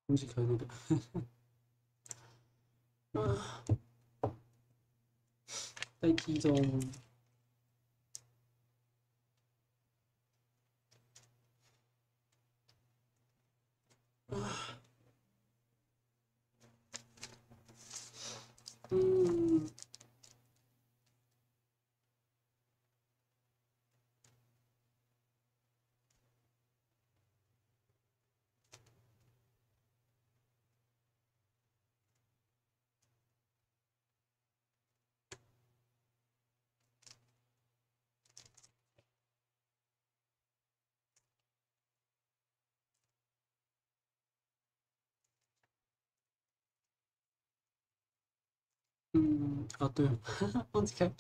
空气可那个。啊，在其中。啊，哦对，忘记开。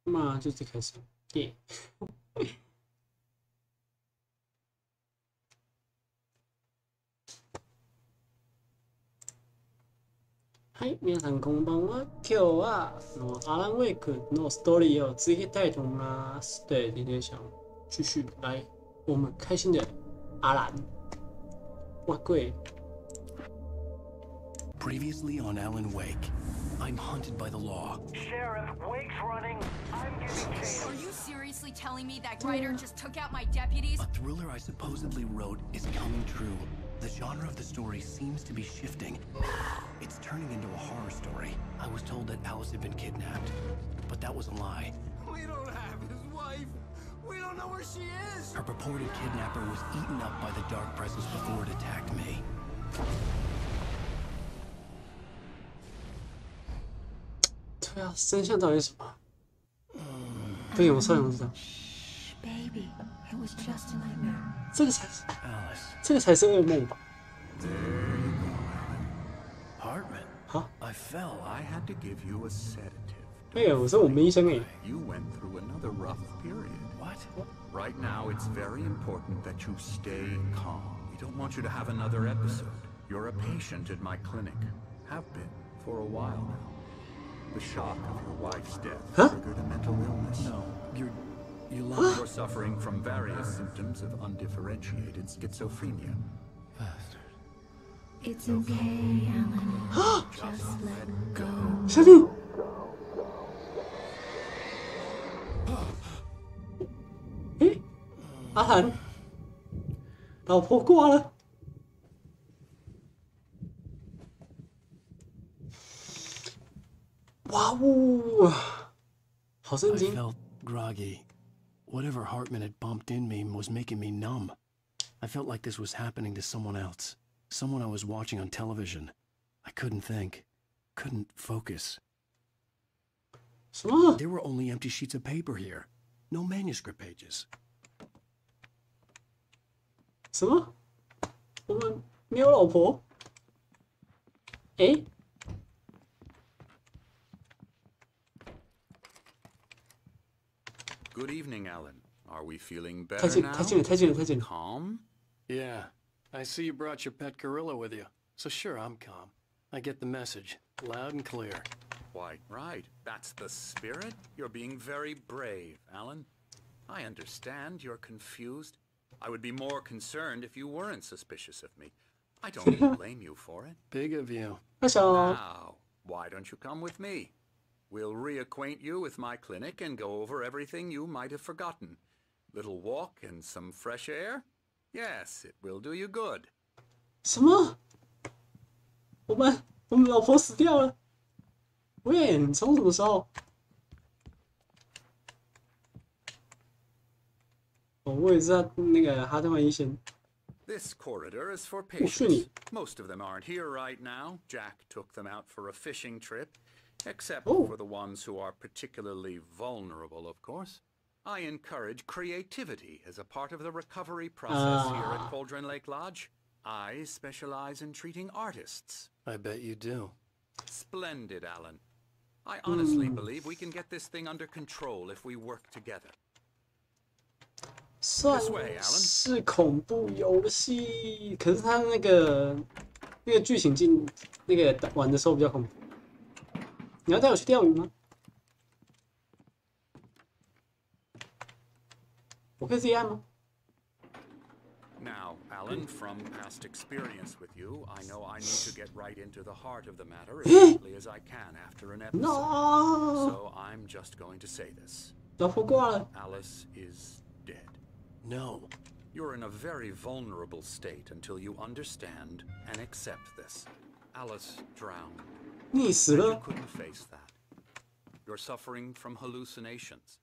嘛，就最开始，耶、はい、皆さんこんばんは。今日はアランウェイクのストーリーを続けたいと思います。对，今天想继续来我们开心的阿兰。哇，贵。Previously on Alan Wake, I'm hunted by the law. Sheriff, Wake's running. I'm getting chased. Are you seriously telling me that writer just took out my deputies? A thriller I supposedly wrote is coming true. The genre of the story seems to be shifting. It's turning into a horror story. I was told that Alice had been kidnapped, but that was a lie. We don't have his wife. We don't know where she is. Her purported kidnapper was eaten up by the dark presence before it attacked me. 对啊，真相到底是什么？对，我上知道。 Baby, it was just a nightmare. 这个才是噩梦吧？ Hartman. 好， I fell. I had to give you a sedative. 哎呀，我说我们医生哎， You went through another rough period. What? Right now, it's very important that you stay calm. We don't want you to have another episode. You're a patient at my clinic. Have been for a while now. The shock of your wife's death triggered a mental illness. No, you lied. You're suffering from various symptoms of undifferentiated schizophrenia. Bastard. It's okay, Alan. Just let go. 小弟，哎，阿兰，老婆挂了。哇呜，好震 I 惊！ felt groggy. Whatever Hartman had bumped in me was making me numb. I felt like this was happening to someone else. Someone I was watching on television. I couldn't think. Couldn't focus. 什么？ There were only empty sheets of paper here. No manuscript pages. 什么？我们没有老婆？哎， Good evening, Alan. Are we feeling 太 better 近 now? 太近了，太近了，太近了！ Calm? Yeah. I see you brought your pet gorilla with you. So sure, I'm calm. I get the message. Loud and clear. Why, right. That's the spirit. You're being very brave, Alan. I understand you're confused. I would be more concerned if you weren't suspicious of me. I don't blame you for it. Big of you. 大小， Now, why don't you come with me? We'll reacquaint you with my clinic and go over everything you might have forgotten. Little walk and some fresh air? Yes, it will do you good. 什么？我们老婆死掉了。喂，你从什么时候？哦，我也是他那个哈特曼医生。 This corridor is for 我去你！ patients. Most of them aren't here right now. Jack took them out for a fishing trip. Except Oh. for the ones who are particularly vulnerable, of course. I encourage creativity as a part of the recovery process here at Cauldron Lake Lodge. I specialize in treating artists. I bet you do. Splendid, Alan. I honestly believe we can get this thing under control if we work together. 算 This way, Alan. 是恐怖游戏，可是他那个剧情进那个玩的时候比较恐怖。你要带我去钓鱼吗？我可以自己按吗？ Now, Alan, from past experience with you, I know I need to get right into the heart of the matter as quickly as I can after an episode. No， So I'm just going to say this. 老婆挂了。 Alice is dead. No. You're in a very vulnerable state until you understand and accept this. Alice drowned. 溺死 You 了。 couldn't face that. You're suffering from hallucinations,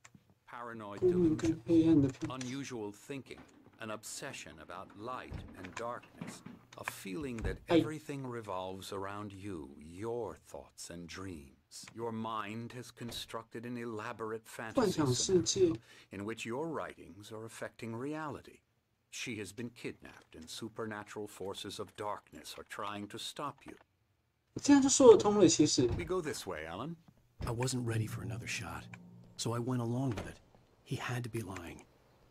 paranoid 光明跟 delusions, 黑暗的平 unusual thinking, an obsession about light and darkness, a feeling that Hey. everything revolves around you, your thoughts and dreams. Your mind has constructed an elaborate 幻 fantasy 想世界 scenario in which your writings are affecting reality. She has been kidnapped and supernatural forces of darkness are trying to stop you. 这样就说得通了。其实 We go this way, Alan. I wasn't ready for another shot, so I went along with it. He had to be lying.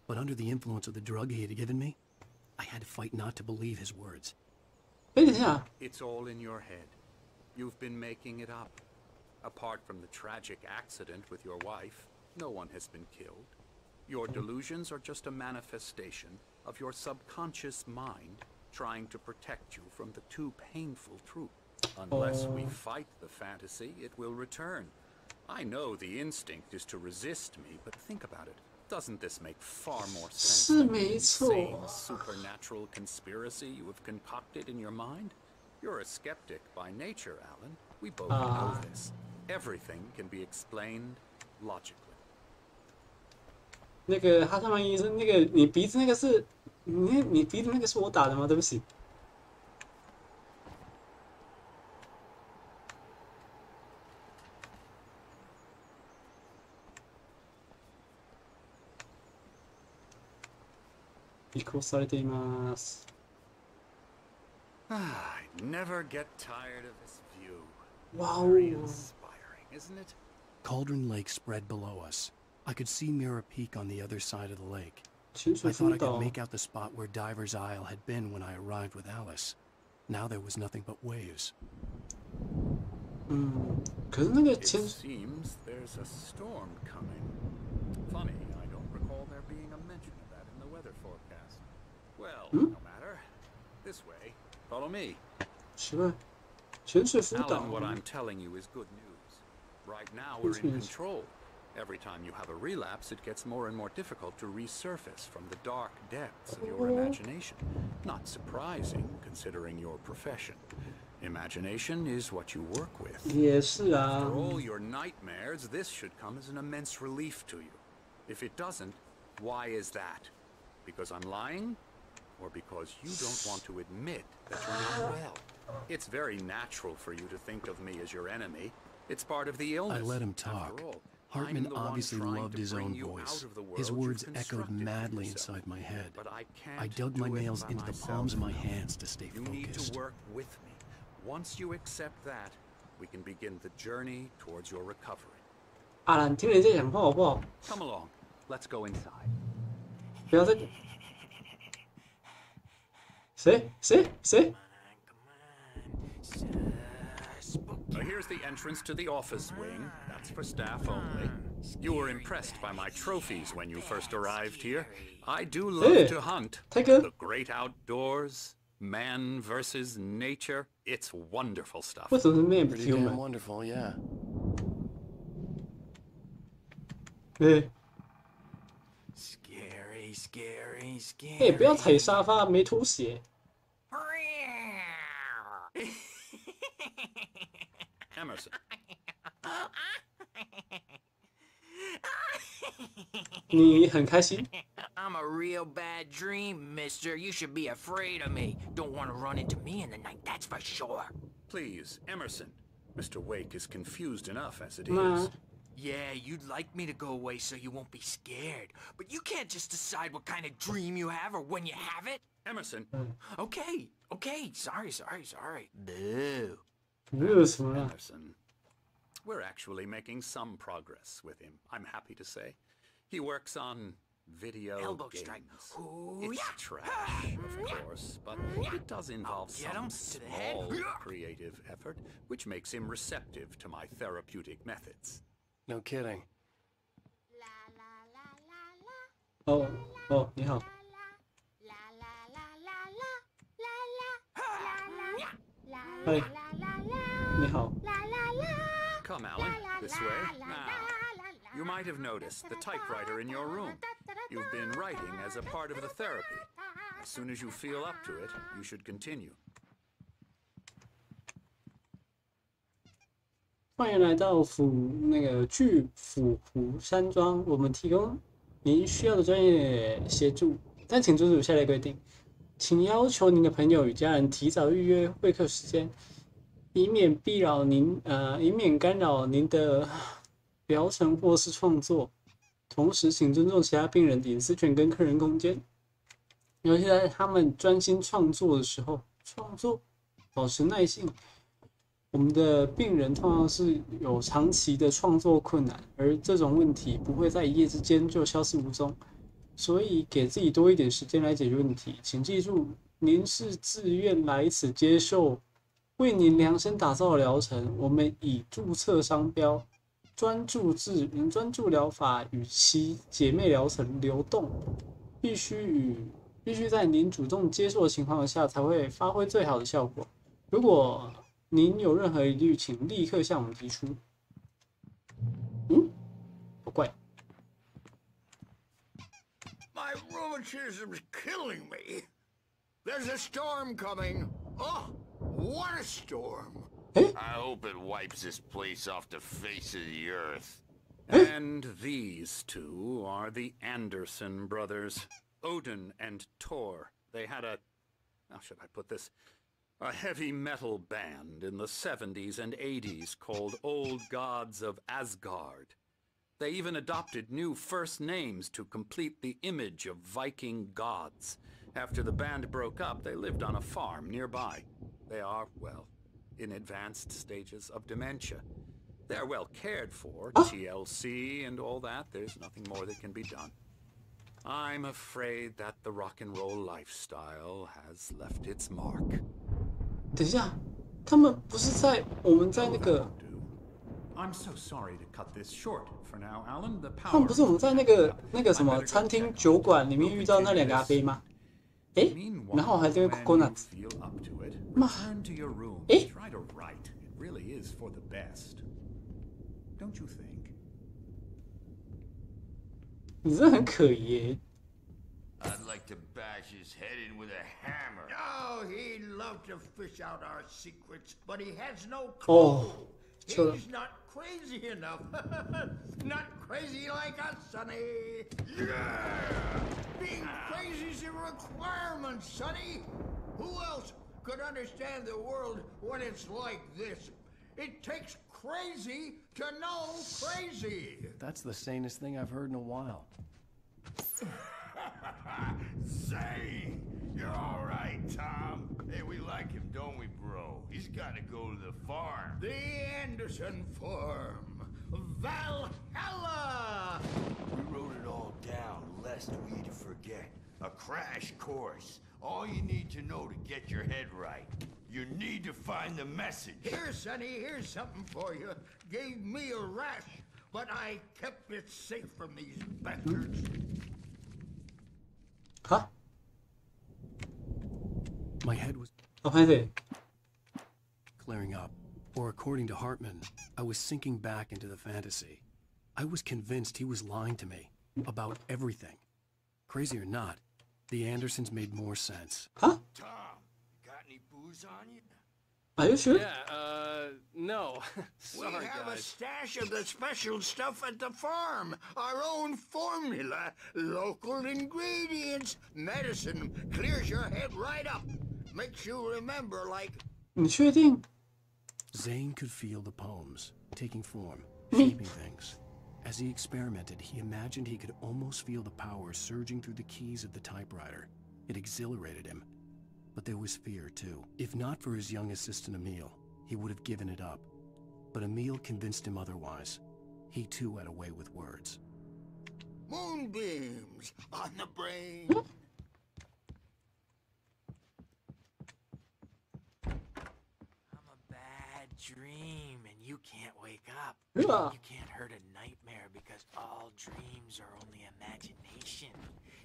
But under the influence of the drug he had given me, I had to fight not to believe his words. 哎，等一下， It's all in your head. You've been making it up. Apart from the tragic accident with your wife, no one has been killed. Your delusions are just a manifestation of your subconscious mind trying to protect you from the too painful truth. Unless we fight the fantasy, it will return. I know the instinct is to resist me, but think about it. Doesn't this make far more sense 是 than the 没错。 insane supernatural conspiracy you have concocted in your mind? You're a skeptic by nature, Alan. We both know this. Everything can be explained logically. 那个哈特曼医生，那个你鼻子那个是你鼻子那个是我打的吗？对不起。移行されています。I never get tired of this view. Wow. Very inspiring, isn't it? Cauldron Lake spread below us. I could see Mirror Peak on the other side of the lake. 潜水 I 辅 thought I 导 could make out the spot where Diver's Isle had been when I arrived with Alice. Now there was nothing but waves. 可是那个 It 潜 seems there's a storm coming. Funny, I don't recall there being a mention of that in the weather forecast. Well, no matter. This way. Follow me. 奇怪，潜水辅导 Alan, what I'm telling you is good news. Right now we're in control. Every time you have a relapse, it gets more and more difficult to resurface from the dark depths of your imagination. Not surprising, considering your profession. Imagination is what you work with. 也是啊 For，all your nightmares, this should come as an immense relief to you. If it doesn't, why is that? Because I'm lying? Or because you don't want to admit that you're not well? It's very natural for you to think of me as your enemy. It's part of the illness. I let him talk. After all, Hartman I'm the one obviously trying loved to his bring own you voice. out of the world His you've words echoed constructed for madly yourself. inside my head. But I can't I dug my do it nails by into the myself. palms of my hands to stay You need to focused. work with me. Once you accept that, we can begin the journey towards your recovery. 阿兰，听人家讲话好不好？ Come along. Let's go inside. 不要再谁？ Here's the entrance to the office wing. That's for staff only. You were impressed by my trophies when you first arrived here. I do love to hunt. 泰哥 The great outdoors, man versus nature. It's wonderful stuff. 为什么是 man Pretty damn human？ wonderful, yeah. 对， Scary, scary, scary. 哎，不要踩沙发，没拖鞋。 Emerson. 你很开心？ I'm a real bad dream, mister. You should be afraid of me. Don't want to run into me in the night, that's for sure. Please, Emerson. Mr. Wake is confused enough as it Ma. is. Yeah, you'd like me to go away so you won't be scared. But you can't just decide what kind of dream you have or when you have it. Emerson. Okay. Sorry. Boo. 没有什么啦。 Emerson. We're actually making some progress with him, I'm happy to say. He works on video Elbow games. strike. It's trash, of course, but it does involve Get him some to the head. small creative effort, which makes him receptive to my therapeutic methods. No kidding. 哦，你好。嗨，你好。 Come, Alan, this way. Now, you might have noticed the typewriter in your room. You've been writing as a part of the therapy. As soon as you feel up to it, you should continue. 欢迎来到巨府湖山庄，我们提供您需要的专业协助，但请遵守下列规定，请要求您的朋友与家人提早预约会客时间，以免干扰您的疗程或是创作。同时，请尊重其他病人的隐私权跟客人空间，尤其在他们专心创作的时候，保持耐性。我们的病人通常是有长期的创作困难，而这种问题不会在一夜之间就消失无踪，所以给自己多一点时间来解决问题。请记住，您是自愿来此接受为您量身打造的疗程。我们以注册商标专注疗法与其姐妹疗程流动，必须在您主动接受的情况下才会发挥最好的效果。如果您有任何疑虑，请立刻向我们提出。不怪。 My rheumatism's killing me. There's a storm coming. Oh, what a storm. I hope it wipes this place off the face of the earth. And these two are the Anderson brothers, Odin and Thor. They had how should I put this? A heavy metal band in the 70s and 80s called Old Gods of Asgard. They even adopted new first names to complete the image of Viking gods. After the band broke up, they lived on a farm nearby. They are, well, in advanced stages of dementia. They're well cared for, TLC and all that. There's nothing more that can be done. I'm afraid that the rock and roll lifestyle has left its mark. 等一下，他们不是在我们在那个。 I'm so sorry to cut this short for now, Alan. The 他们不是我们在那个什么餐厅酒馆里面遇到那两个阿飞吗？哎，然后还这个 coconut。妈，哎。 really is for the best. Don't you think? 你真的很可疑耶。 I'd like to bash his head in with a hammer. Oh, he'd love to fish out our secrets, but he has no clue. He's not crazy enough. Not crazy like us, Sonny. Yeah! Being crazy's a requirement, Sonny. Who else could understand the world when it's like this? It takes crazy to know crazy. That's the sanest thing I've heard in a while. Zane! You're all right, Tom. Hey, we like him, don't we, bro? He's got to go to the farm. The Anderson farm. Valhalla! We wrote it all down, lest we forget. A crash course. All you need to know to get your head right. You need to find the message. Here, Sonny, here's something for you. Gave me a rash, but I kept it safe from these bastards. Huh? My head was clearing up. Or according to Hartman, I was sinking back into the fantasy. I was convinced he was lying to me about everything. Crazy or not, the Andersons made more sense. Huh? Tom, got any booze on you? Are you sure? Yeah, no. Sorry, we have guys. a stash of the special stuff at the farm. Our own formula. Local ingredients. Medicine clears your head right up. Makes you remember like... 你确定？ Zane could feel the poems, taking form, shaping things. As he experimented, he imagined he could almost feel the power surging through the keys of the typewriter. It exhilarated him. But there was fear, too. If not for his young assistant Emil, he would have given it up. But Emil convinced him otherwise. He, too, had a way with words. Moonbeams on the brain. I'm a bad dream, and you can't wake up. Yeah. You can't hurt a nightmare because all dreams are only imagination.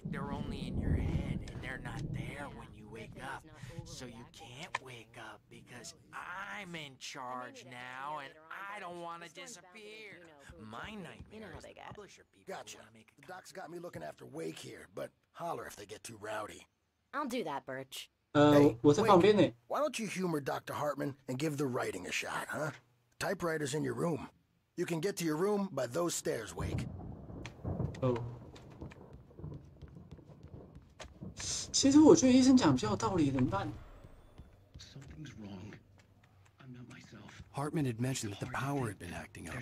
They're only in your head, and they're not there when you wake up. So you can't wake up because I'm in charge now, and I don't want to disappear. My nightmare is the publisher people Gotcha. want to make a The doc's got me looking after Wake here, but holler if they get too rowdy. I'll do that, Birch. Hey, 我在旁边呢。 Why don't you humor Dr. Hartman and give the writing a shot, huh? Typewriter's in your room. You can get to your room by those stairs, Wake. 哦。其实我觉得医生讲比较有道理，怎么办？ Something's wrong. I'm not myself. Hartman had mentioned that the power had been acting up.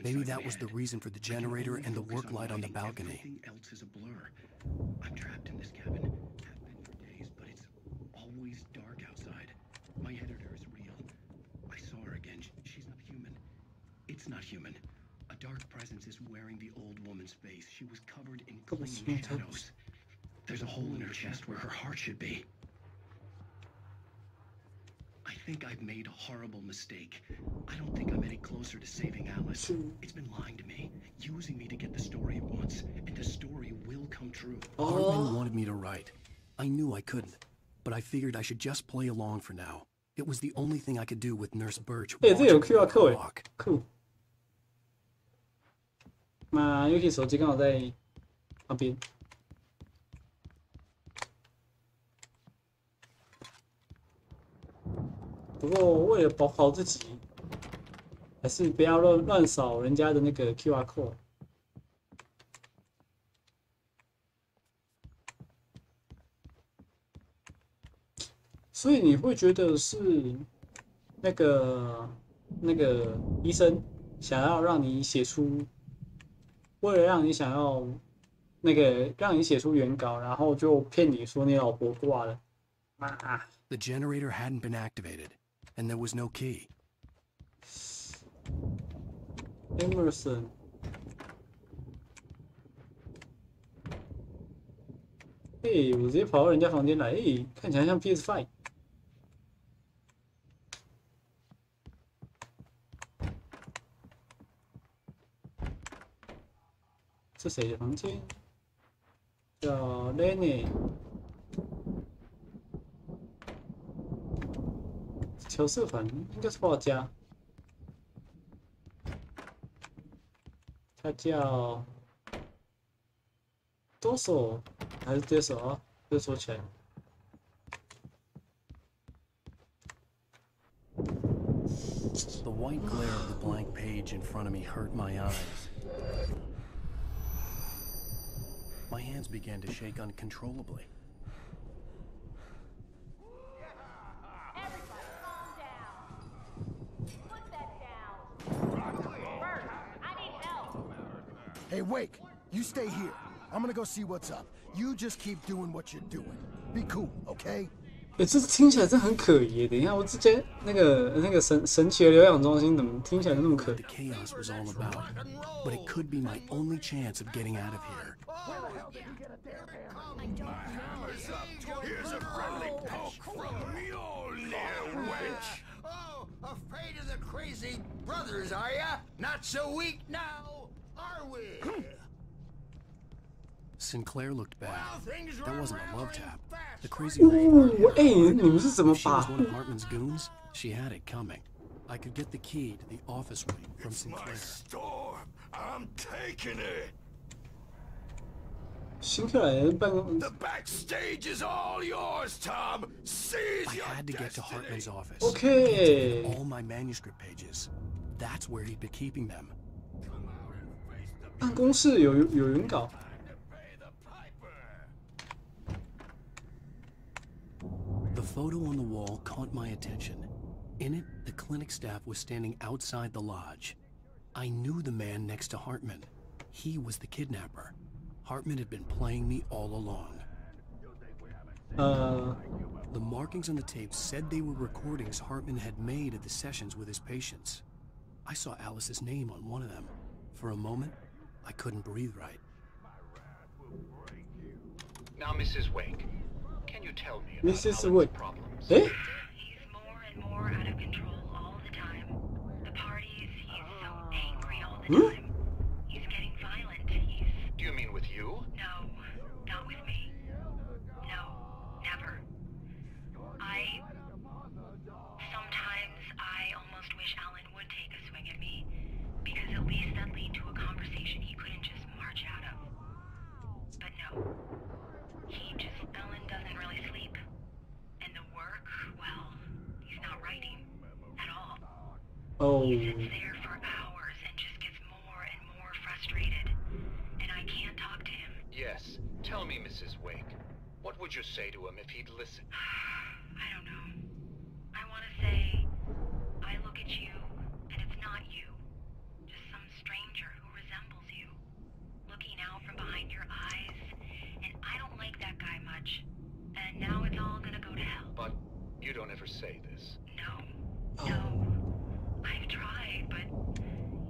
Maybe that was the reason for the generator and the work light on the balcony. Everything else is a blur. I'm trapped in this cabin. Have been for days, but it's always dark outside. My editor is real. I saw her again. She's not human. It's not human. A dark presence is wearing the old woman's face. She was covered in clinging shadows. There's a hole in her chest where her heart should be. I think I've made a horrible mistake. I don't think I'm any closer to saving Alice. It's been lying to me, using me to get the story it wants, and the story will come true. Hartman wanted me to write. I knew I couldn't, but I figured I should just play along for now. It was the only thing I could do with Nurse Birch. 哎，这有 QR code 哎，酷。那 YUUKI 手机刚好在旁边。不过为了保好自己，还是不要乱扫人家的那个 QR code。所以你会觉得是那个医生想要让你写出为了让你想要那个让你写出原稿，然后就骗你说你老婆挂了。妈 The generator hadn't been activated, and there was no key. Emerson， 嘿，我直接跑到人家房间来，嘿，看起来像 PS5。这谁的房间？叫 Lenny。调色盘应该是画家，他叫多手还是接手啊？这说起来。The white glare of the blank page in front of me hurt my eyes. My hands began to shake uncontrollably. Hey, Wake, you stay here. I'm gonna go see what's up. You just keep doing what you're doing. Be cool, okay? 这听起来真很可疑。等一下，我之前那个神奇的疗养中心怎么听起来那么可疑 The chaos was all about, but it could be my only chance of getting out of here. Here's a friendly poke from Mjolnir, wench. Oh, afraid of the crazy brothers, are ya? Not so weak now, are we? Sinclair looked bad. That wasn't a love tap. The crazy 你们是怎么 If she 把 was one of Hartman's goons, she had it coming. I could get the key to the office wing from Sinclair. Storm, I'm taking it. 新克莱的办公 The backstage is all yours, Tom. Seize I your had to get to Hartman's office. Okay. All my manuscript pages. That's where he'd been keeping them. 办公室有原稿。The photo on the wall caught my attention. In it, the clinic staff was standing outside the lodge. I knew the man next to Hartman. He was the kidnapper. Hartman had been playing me all along. The markings on the tape said they were recordings Hartman had made at the sessions with his patients. I saw Alice's name on one of them. For a moment, I couldn't breathe right. Now, Mrs. Wake, can you tell me about Mrs. Alan's Wake. problems? Eh? He's more and more out of control all the time. The parties, he's so angry all the time. He's getting violent. Do you mean with you? No, not with me. No, never. Sometimes I almost wish Alan would take a swing at me, because at least that lead to a conversation he couldn't just march out of. But no. Alan doesn't really sleep. And the work, well, he's not writing at all. Oh. He sits there for hours and just gets more and more frustrated. And I can't talk to him. Yes. Tell me, Mrs. Wake. What would you say to him if he'd listen? I don't know. I want to say, I look at you, and it's not you. Just some stranger who resembles you. Looking out from behind your eyes. And I don't like that guy much. And now it's all gonna go to hell. But you don't ever say this. No. No. I've tried, but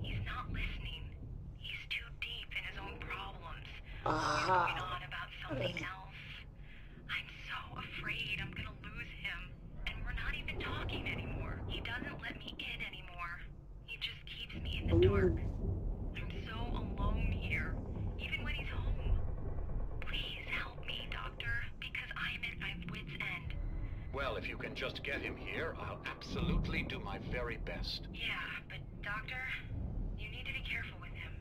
he's not listening. He's too deep in his own problems. He's going on about something else. I'm so afraid I'm gonna lose him. And we're not even talking anymore. He doesn't let me in anymore. He just keeps me in the dark. I'm so alone here, even when he's home. Please help me, Doctor, because I'm at my wit's end. Well, if you can just get him here, I'll absolutely do my very best. Yeah, but Doctor, you need to be careful with him.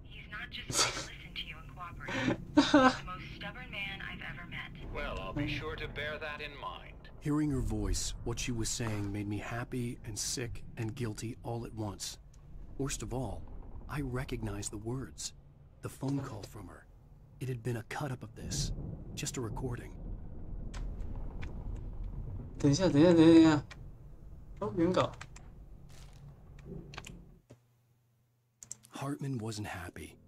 He's not just going to listen to you and cooperate. He's the most stubborn man I've ever met. Well, I'll be sure to bear that in mind. Hearing her voice, what she was saying made me happy and sick and guilty all at once. Worst of all, I recognized the words. The phone call from her. It had been a cut-up of this. Just a recording. 等一下。哦，原稿。Hartman wasn't happy.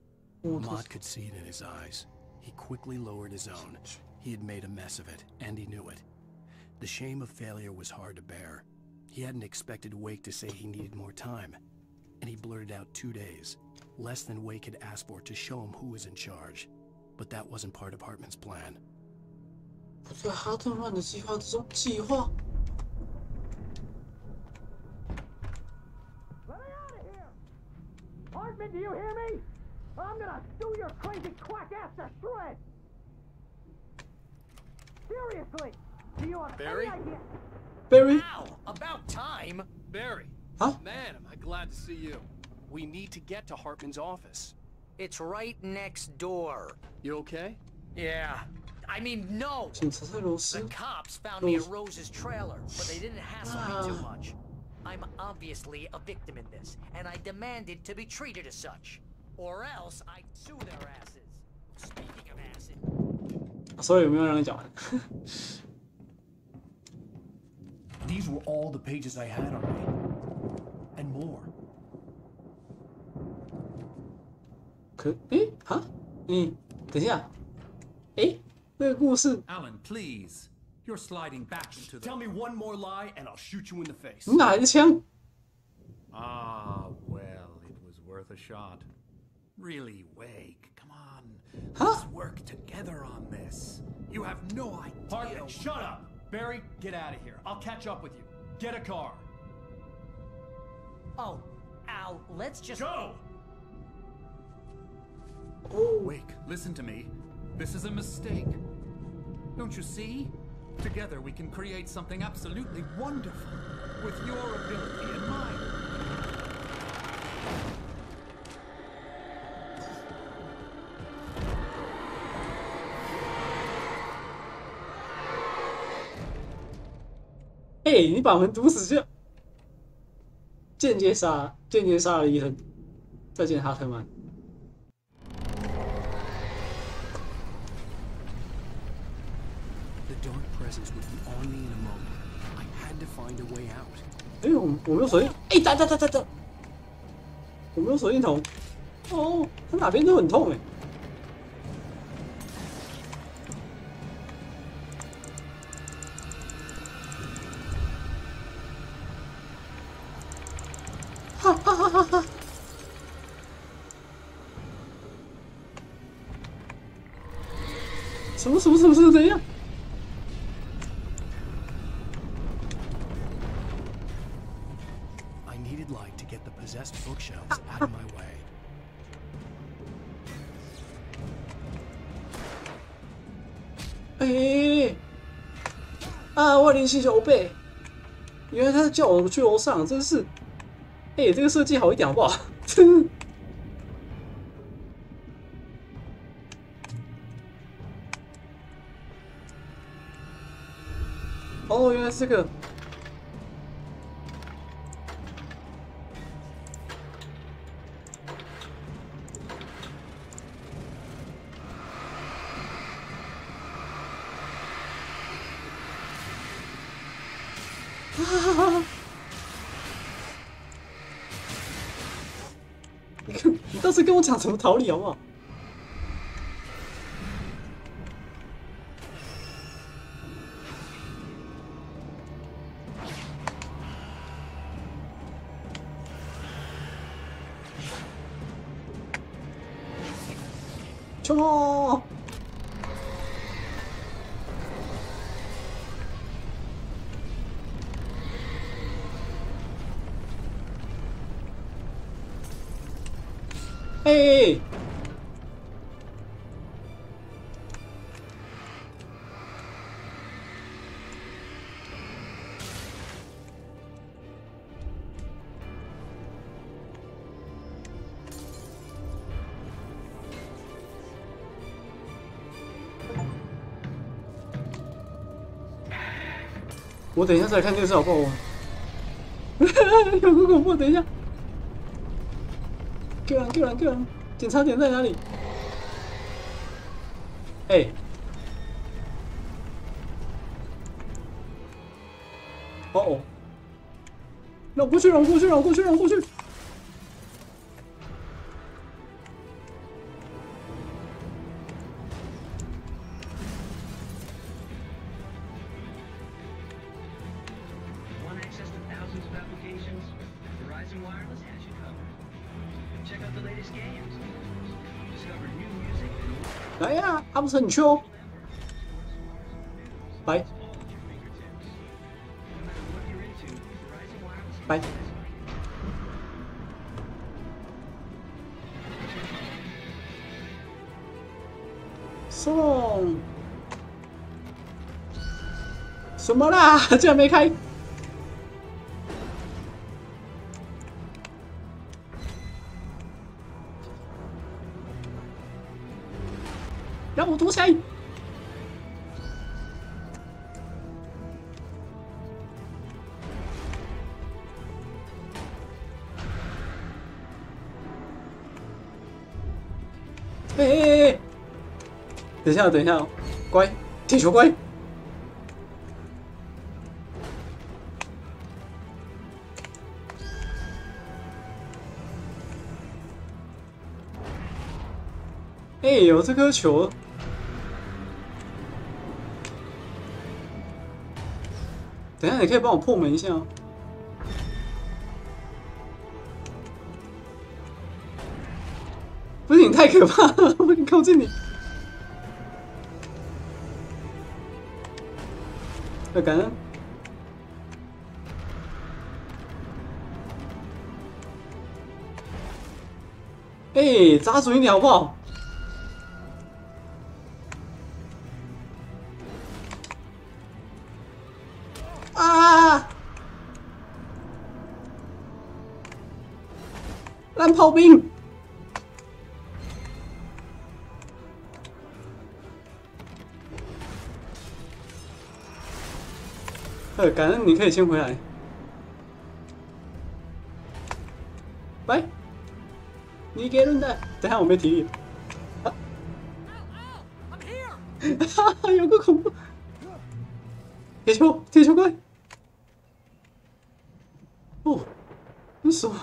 Mott could see it in his eyes. He quickly lowered his own. He had made a mess of it, and he knew it. The shame of failure was hard to bear. He hadn't expected Wake to say he needed more time, and he blurted out 2 days, less than Wake had asked for to show him who was in charge. But that wasn't part of Hartman's plan. 不在哈特曼的计划之中。计划。 Hartman, do you hear me? I'm gonna sue your crazy quack ass to shreds! Seriously! Do you have Barry? any idea? Barry? Ow! About time! Barry! Huh? Man, am I glad to see you. We need to get to Hartman's office. It's right next door. You okay? Yeah. I mean, no! 警察在罗斯。 The cops found me at Rose's trailer, but they didn't hassle me too much. I'm obviously a victim in this, and I demanded to be treated as such. Or else I'd sue their asses. Speaking of acid... 所以有没有让你讲完？ These were all the pages I had on me. And more. 等一下，那个故事， Alan, please. You're sliding back into the... Tell me one more lie and I'll shoot you in the face. 你哪来的枪？ Ah, well, it was worth a shot. Really, Wake, come on. Huh? Let's work together on this. You have no idea... Hartman, shut up! Barry, get out of here. I'll catch up with you. Get a car. Oh, Al, let's just... Go! Wake, listen to me. This is a mistake. Don't you see? Together we can create something absolutely wonderful. With your ability and mine. Hey, 你把门堵死就间接杀了伊藤。再见，哈特曼。 The dark presence would be on me in a moment. I had to find a way out. 我没有手电，等，我没有手电筒。哦，他哪边都很痛哈哈哈哈哈！什么？怎样？ I needed light to get the possessed bookshelves out of my way. 我联系小贝，原来他叫我去楼上，真是，这个设计好一点好不好？真。哦，原来是这个。 你倒是跟我讲怎么逃离好不好？冲哦！ 我等一下再来看电视好不好？有个恐怖，等一下。救人！检查点在哪里？哦，让我过去！ applications, Verizon Wireless has you covered. Check out the latest games. Discover new music. 来呀，阿不是很秋。拜。拜。送。什么啦？竟然没开！让我躲起来！哎！等一下，等一下，乖，铁球乖。哎，有这颗球。等一下，你可以帮我破门一下。不是你太可怕了，我很靠近你。感恩。哎，扎准一点好不好？啊！烂炮兵！感恩你可以先回来。拜。你给人的，等下我没体力。啊！哈哈，有个恐怖。铁球，铁球怪。哦，这是什么？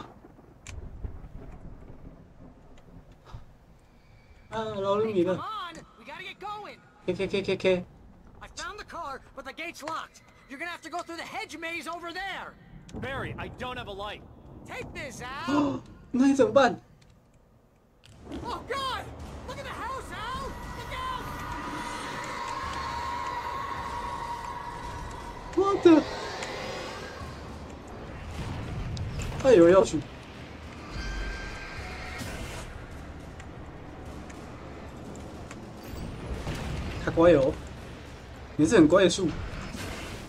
啊，饶了你了。K。 I found the car, but the gate's locked. You're gonna have to go through the hedge maze over there. Barry, I don't have a light. Take this, Al. 那你怎么办？ Oh God! Look at the house, Al. Look out! 我的！哎呦，要去！太乖哦，你是很乖的树，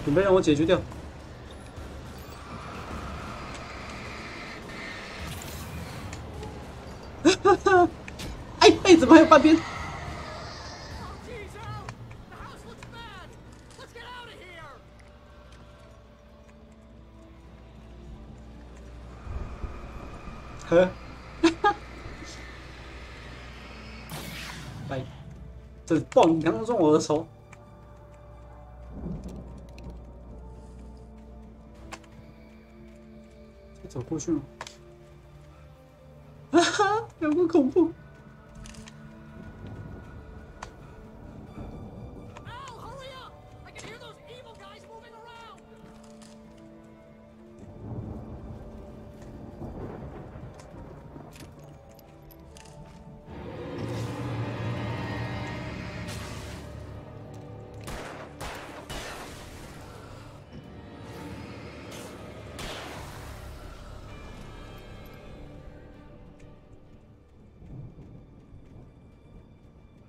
准备让我解决掉。哈哈！哎，怎么还有半边？ 呵，来，这是爆你刚中我的手。再走过去吗？哈哈，有个恐怖。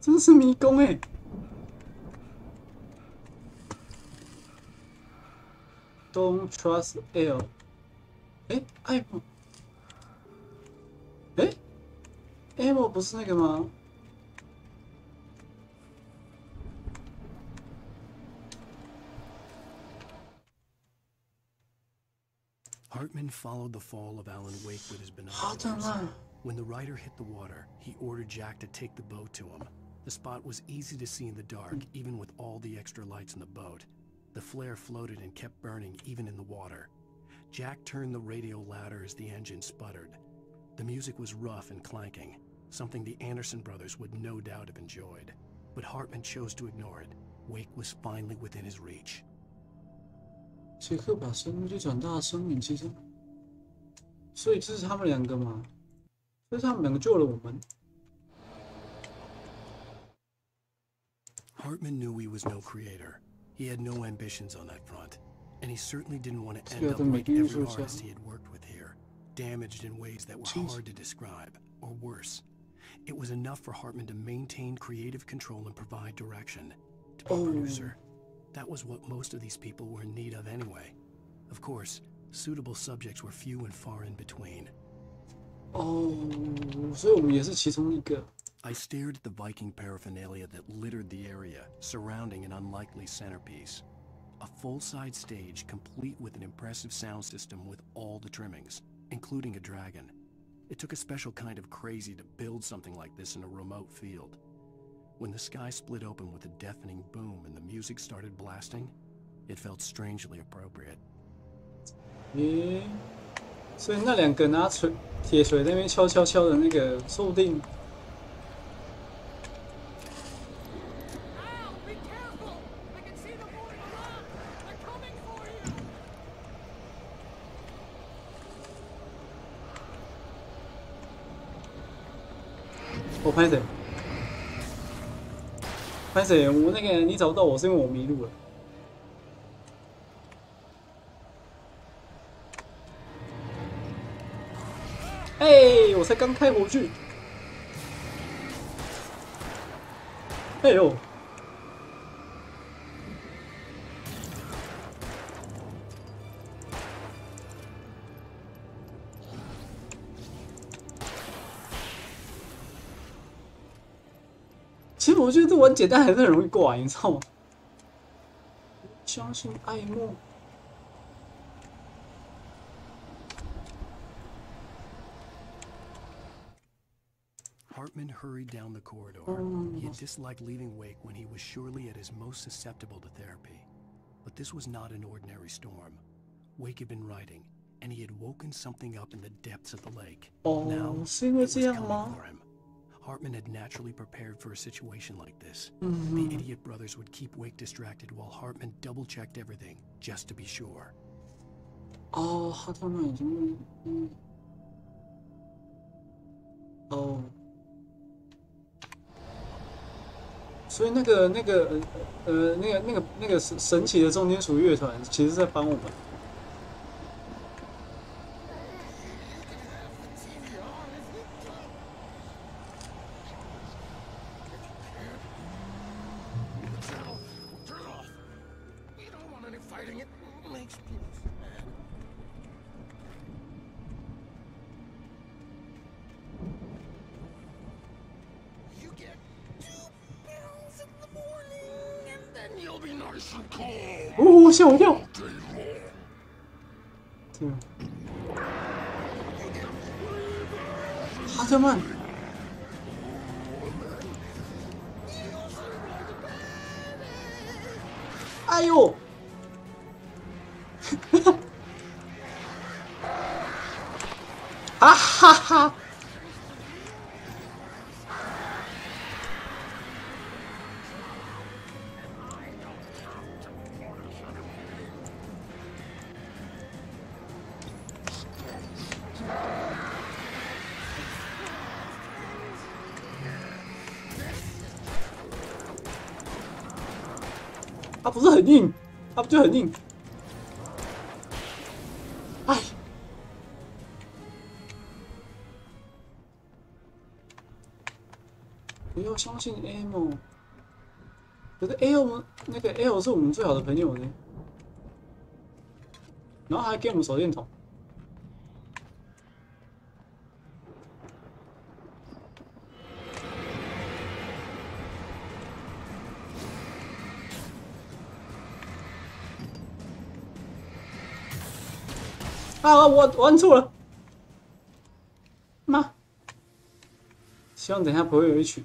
真是迷宫哎！Don't trust L。哎，艾莫，哎，艾莫不是那个吗？ Hartman followed the fall of Alan Wake with his binoculars. When the rider hit the water, he ordered Jack to take the boat to him. The spot was easy to see in the dark, even with all the extra lights in the boat. The flare floated and kept burning even in the water. Jack turned the radio louder as the engine sputtered. The music was rough and clanking, something the Anderson brothers would no doubt have enjoyed. But Hartman chose to ignore it. Wake was finally within his reach. 杰克把生物就转到生命机上，所以这是他们两个嘛？所以他们两个救了我们。 Hartman knew he was no creator. He had no ambitions on that front, and he certainly didn't want to end up like every artist he had worked with here, damaged in ways that were hard to describe, or worse. It was enough for Hartman to maintain creative control and provide direction. To be a producer, that was what most of these people were in need of anyway. Of course, suitable subjects were few and far in between. 所以我们也是其中一个。 I stared at the Viking paraphernalia that littered the area, surrounding an unlikely centerpiece. A full-size stage complete with an impressive sound system with all the trimmings, including a dragon. It took a special kind of crazy to build something like this in a remote field. When the sky split open with a deafening boom and the music started blasting, it felt strangely appropriate. 所以那两个拿铁锤在那边敲的那个，说不定。 我拍谁？拍谁？我那个你找不到我是因为我迷路了。哎，我才刚开火炬。哎呦！其实我觉得这玩简单还是很容易过，你知道吗？相信爱慕。 Hartman hurried down the corridor. He had disliked leaving Wake when he was surely at his most susceptible to therapy. But this was not an ordinary storm. Wake had been writing, and he had woken something up in the depths of the lake. Now, it was coming for him. Hartman had naturally prepared for a situation like this. The idiot brothers would keep Wake distracted while Hartman double-checked everything, just to be sure. 他们已经所以那个神奇的重金属乐团，其实在帮我们。吓我一跳！哈特曼，哎呦！啊哈哈！ 它不是很硬，它不就很硬？哎，不要相信 L， 可是 L 那个 L 是我们最好的朋友呢，然后还给我们手电筒。 啊！我按错了，妈！希望等一下不会有一曲。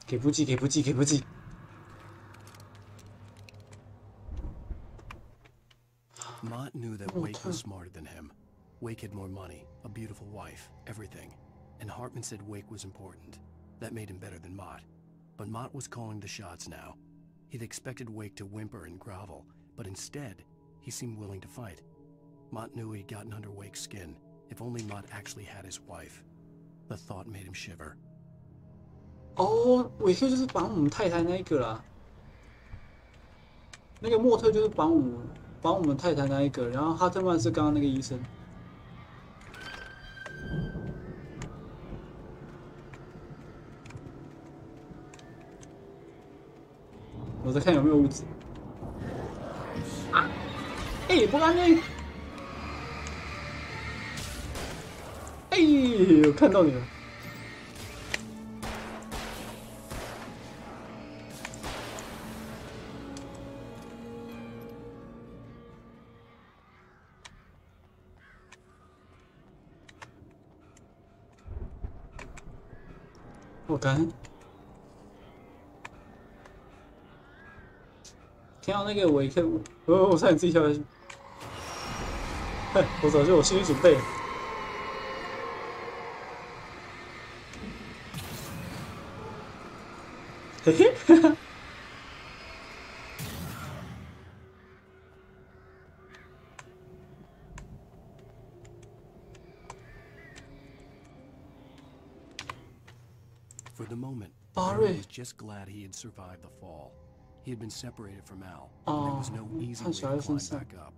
给补给，给补给，给补给。 Mott knew that Wake was smarter than him. Wake had more money, a beautiful wife, everything. And Hartman said Wake was important. That made him better than Mott. But Mott was calling the shots now. He'd expected Wake to whimper and grovel, but instead, he seemed willing to fight. Mott knew he'd gotten under Wake's skin. If only Mott actually had his wife. The thought made him shiver. 哦，韦克就是绑我们太太那一个啦。那个莫特就是绑我们太太那一个，然后哈特曼是刚刚那个医生。我在看有没有物质。啊！哎，不安呢！哎，我看到你了。我刚听到那个维克，我差点自己跳下去。嘿，我早就有心理准备了。嘿嘿，哈哈。For the moment, Barry was just glad he had survived the fall. He had been separated from Al, and there was no easy way to climb back up.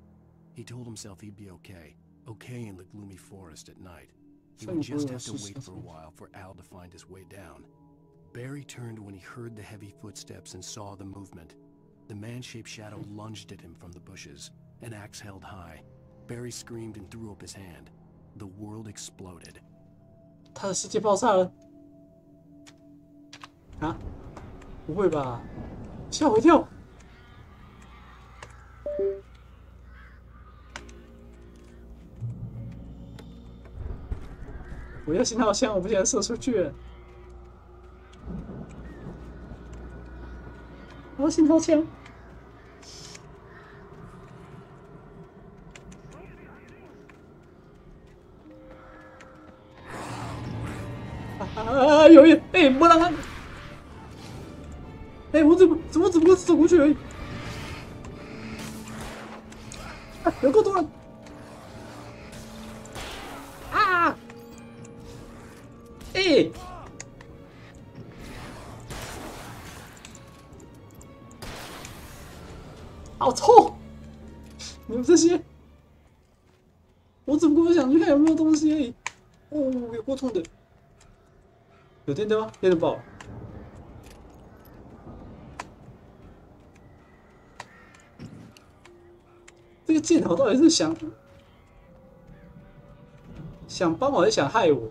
He told himself he'd be okay in the gloomy forest at night. He would just have to wait for a while for Al to find his way down. Barry turned when he heard the heavy footsteps and saw the movement. The man-shaped shadow lunged at him from the bushes, an axe held high. Barry screamed and threw up his hand. The world exploded. 他的世界爆炸了。啊？不会吧？吓我一跳！我要信号枪，我不想射出去。我要信号枪。啊！有人！哎，莫让他！哎，我只不过是走过去而已。啊，有够多人！啊！哎！好臭！你们这些，我只不过想去看有没有东西而已。哦，有够痛的。有电灯吗？电灯爆了。这个箭头到底是想帮我，还是想害我？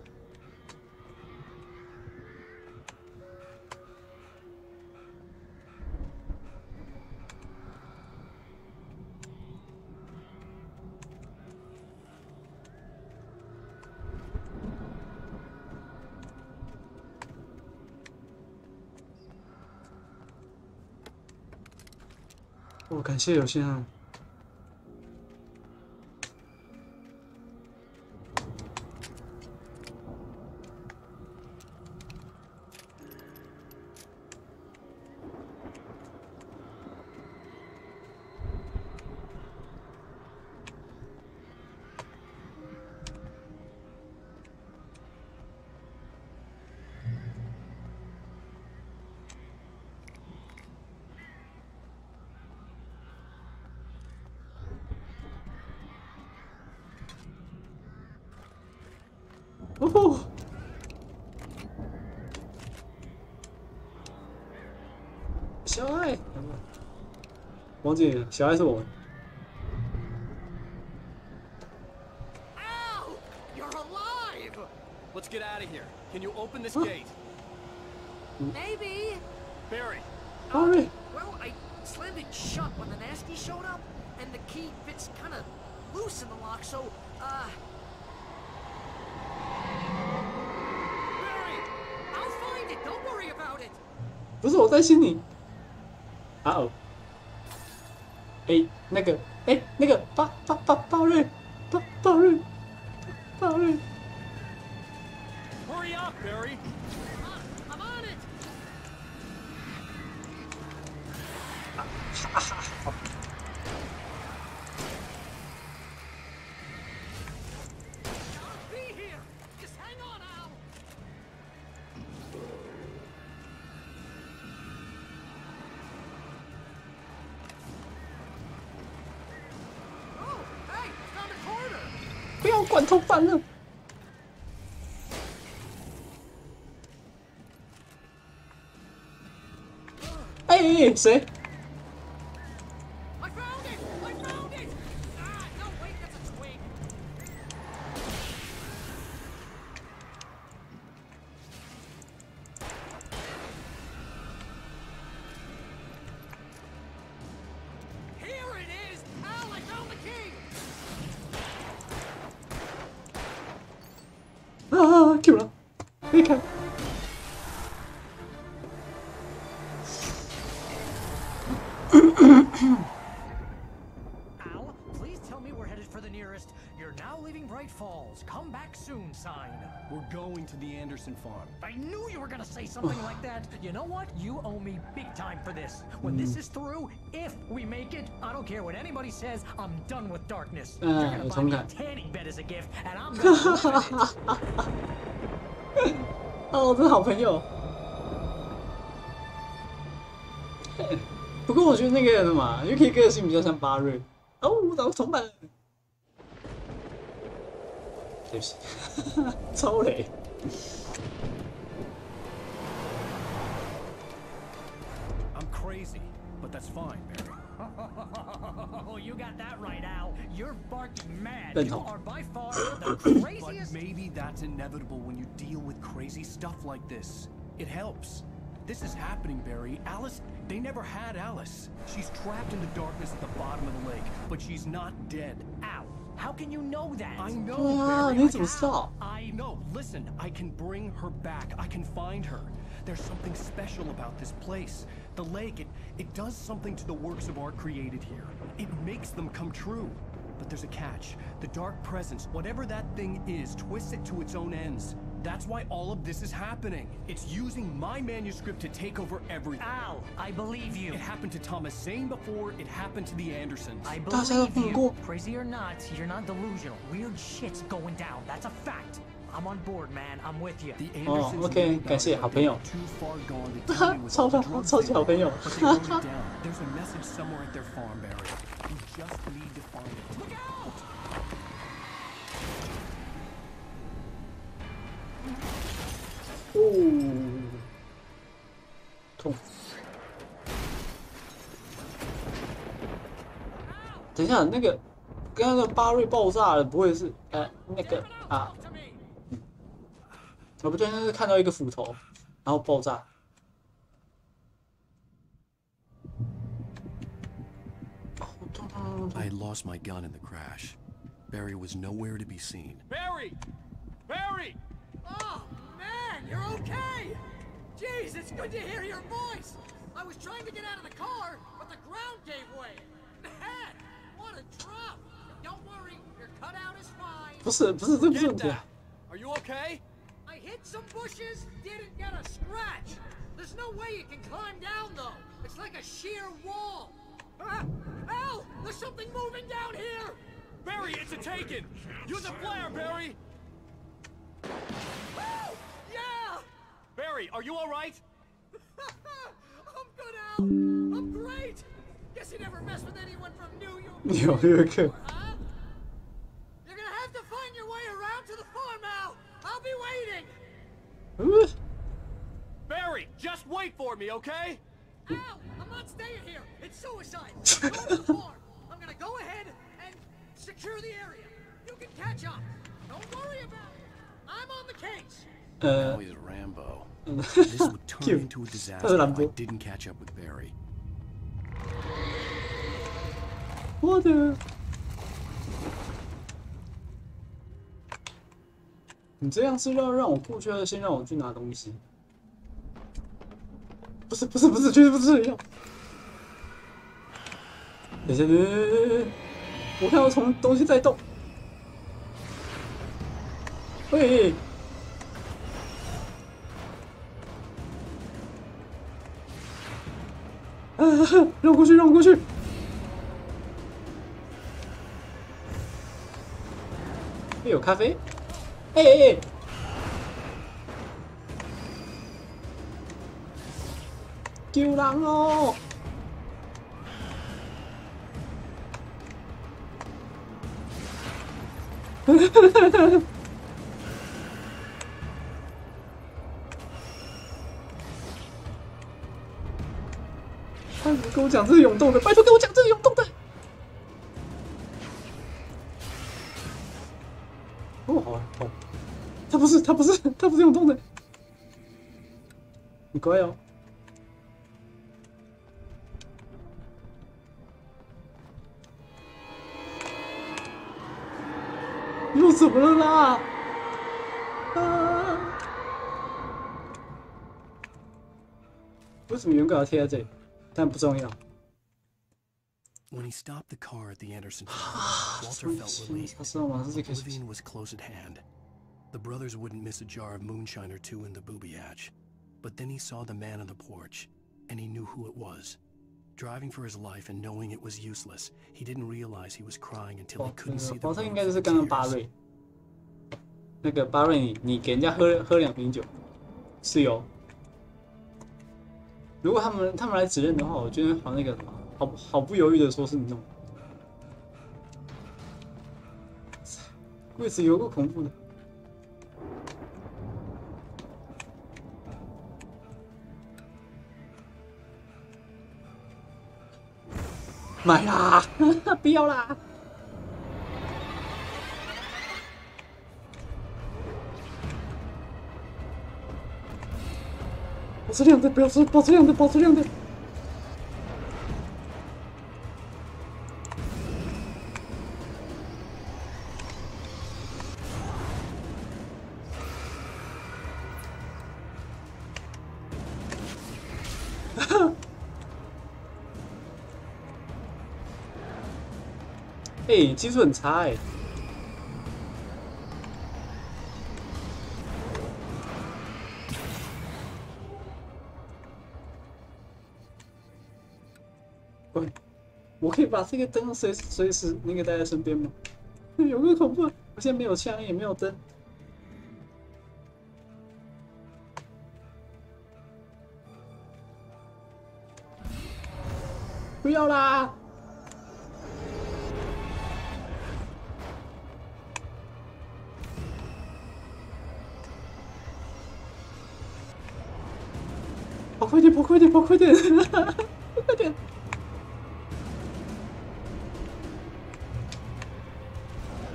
我感谢有心啊。哦，小爱，忘记了，小爱是我们。Ow! You're alive! Let's get out of here. Can you open this gate? Maybe. Barry. Barry. Well, I slammed it shut when the nasty showed up, and the key fits kind of loose in the lock, so, I'll find it. Don't worry about it. 不是我担心你。啊哦。哎，那个，巴瑞， Barry. I'm on it. I'll be here. Just hang on, Al. Oh, hey, found a corner. 不要管头发了。哎，谁？ I found it! I found it! Ah, no, wait, that's a twig. Here it is! Al, I found the key! 啊 ，Q 了，可以看。 Al, please tell me we're headed for the nearest "You're now leaving Bright Falls. Come back soon" sign. We're going to the Anderson farm. I knew you were gonna say something like that. You know what? You owe me big time for this. When this is through, if we make it, I don't care what anybody says, I'm done with darkness. You're gonna buy me a tanning bed as a gift, and I'm gonna live in it. 哦，这是好朋友。不过我觉得那个人嘛，YUUKI个性比较像巴瑞。哦，我找重版了。对不起，超雷。I'm crazy, but that's fine, Barry. Oh, you got that right, Al. You're barking mad. Then You don't. are by far the But craziest. maybe that's inevitable when you deal with crazy stuff like this. It helps. This is happening, Barry. Alice, they never had Alice. She's trapped in the darkness at the bottom of the lake, but she's not dead. Al, how can you know that? I know, 对啊， Barry. 你怎么知道？ I know. Listen, I can bring her back. I can find her. There's something special about this place. The lake, it does something to the works of art created here. It makes them come true. But there's a catch. The dark presence, whatever that thing is, twists it to its own ends. That's why all of this is happening. It's using my manuscript to take over everything. Al, I believe you. It happened to Thomas Zane before, it happened to the Andersons. I 大家都 believe 碰过 you. Crazy or not, you're not delusional. Weird shit's going down. That's a fact. I'm on board, man. I'm with you. The 哦 Andersons ，OK， knew about 感谢 it, 好 but 朋 they 友 were。too far gone to tell me with all the drugs 超级好朋友。 but they wrote it down. There's a message somewhere at their farm, Barry. You just need to find it. Look out! 哦，痛！等一下，那个刚刚那个巴瑞爆炸了，不会是那个啊？哦不对，那是看到一个斧头，然后爆炸。 I had lost my gun in the crash. Barry was nowhere to be seen. Barry! Barry! Oh, man, you're okay! Jeez, it's good to hear your voice! I was trying to get out of the car, but the ground gave way. Man, what a drop! Don't worry, your cutout is fine. 不是，这不是问题。 Are you okay? I hit some bushes, didn't get a scratch. There's no way you can climb down, though. It's like a sheer wall. Ah, Al, there's something moving down here! Barry, it's a taken! Use a flare, Barry! Oh, yeah! Barry, are you alright? I'm good, Al. I'm great. Guess you never mess with anyone from New York. 有一个。 Huh? You're gonna have to find your way around to the farm, Al. I'll be waiting. Barry, just wait for me, okay? Al, I'm not staying here. It's suicide. I'm going to the farm. I'm gonna go ahead and secure the area. You can catch up. Don't worry about it. I'm on the case. Now he's Rambo. This would turn into a disaster if I didn't catch up with Barry. 我的，你这样是让我过去了，先让我去拿东西。不是，绝对不是这样。等一下，我看到从东西在动。喂，让我过去，让我过去！哎，有咖啡！哎哎哎！救人哦！拜托跟我讲这是永动的，拜托跟我讲这是永动的。哦，好啊，好。他不是永动的。你乖哦。又怎么了啦？啊！为什么原稿要贴在这里？但不重要。When he stopped the car at the Anderson house, Walter felt relieved. Oblivion was close at hand. The brothers wouldn't miss a jar of moonshine or two in the booby hatch. But then he saw the man on the porch, and he knew who it was. Driving for his life and knowing it was useless, he didn't realize he was crying until he couldn't see the road. 应该就是刚刚巴瑞，那个巴瑞你给人家喝2瓶酒，是有。如果他们来指认的话，我觉得好那个好不犹豫的说是你弄。柜子有够恐怖的。买啦！不要啦！保持亮的，不要说保持亮的，保持亮的。哎，技术很差哎。喂，我可以把这个灯随时那个带在身边吗？有个恐怖！我现在没有枪，也没有灯。不要啦！跑快点，跑快点，跑快点！快点！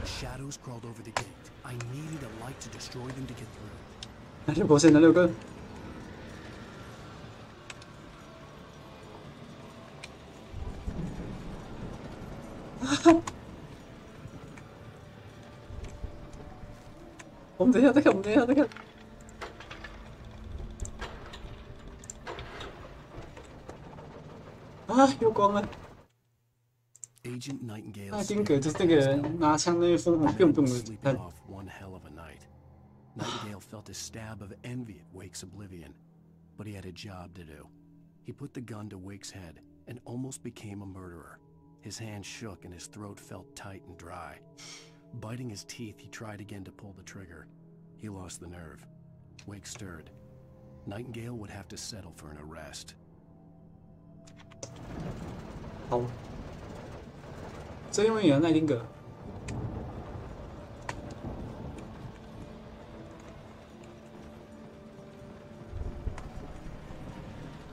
Shadows crawled over the gate. I needed a light to destroy them to get through. 哪6个？哪6个？我们等一下再看，我们等一下再看。啊，有光了！ Agent Nightingale 那丁格就是那个拿枪那疯狂砰砰的，看。One hell of a night. Nightingale felt a stab of envy at Wake's oblivion, but he had a job to do. He put the gun to Wake's head and almost became a murderer. His hand shook and his throat felt tight and dry. Biting his teeth, he tried again to pull the trigger. He lost the nerve. Wake stirred. Nightingale would have to settle for an arrest. 好。 这因为有奈丁格，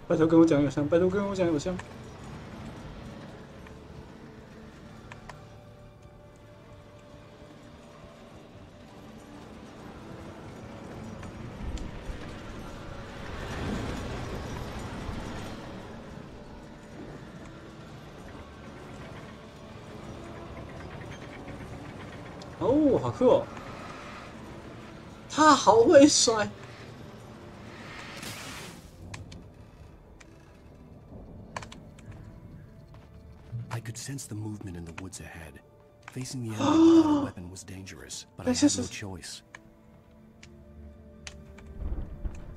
拜托跟我讲有枪，拜托跟我讲有枪。哦，好酷哦！他好会摔。I could sense the movement in the woods ahead. Facing the enemy without a weapon was dangerous, but I had no choice.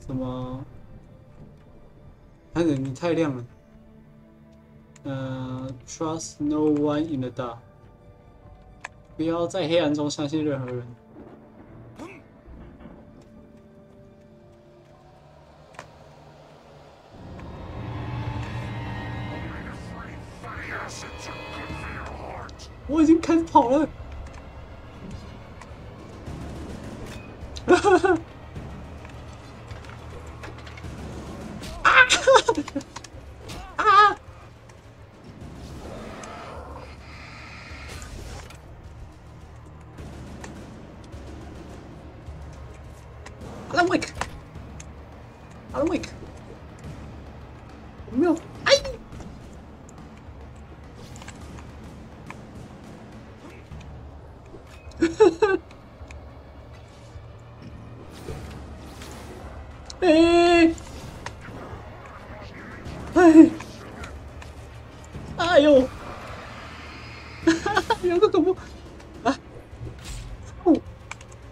什么？你太亮了。Trust no one in the dark， 不要在黑暗中相信任何人。我已经开始跑了。Alan Wake，Alan Wake， 我没有，哎！哎！哎！哎呦！有个恐怖啊！哦！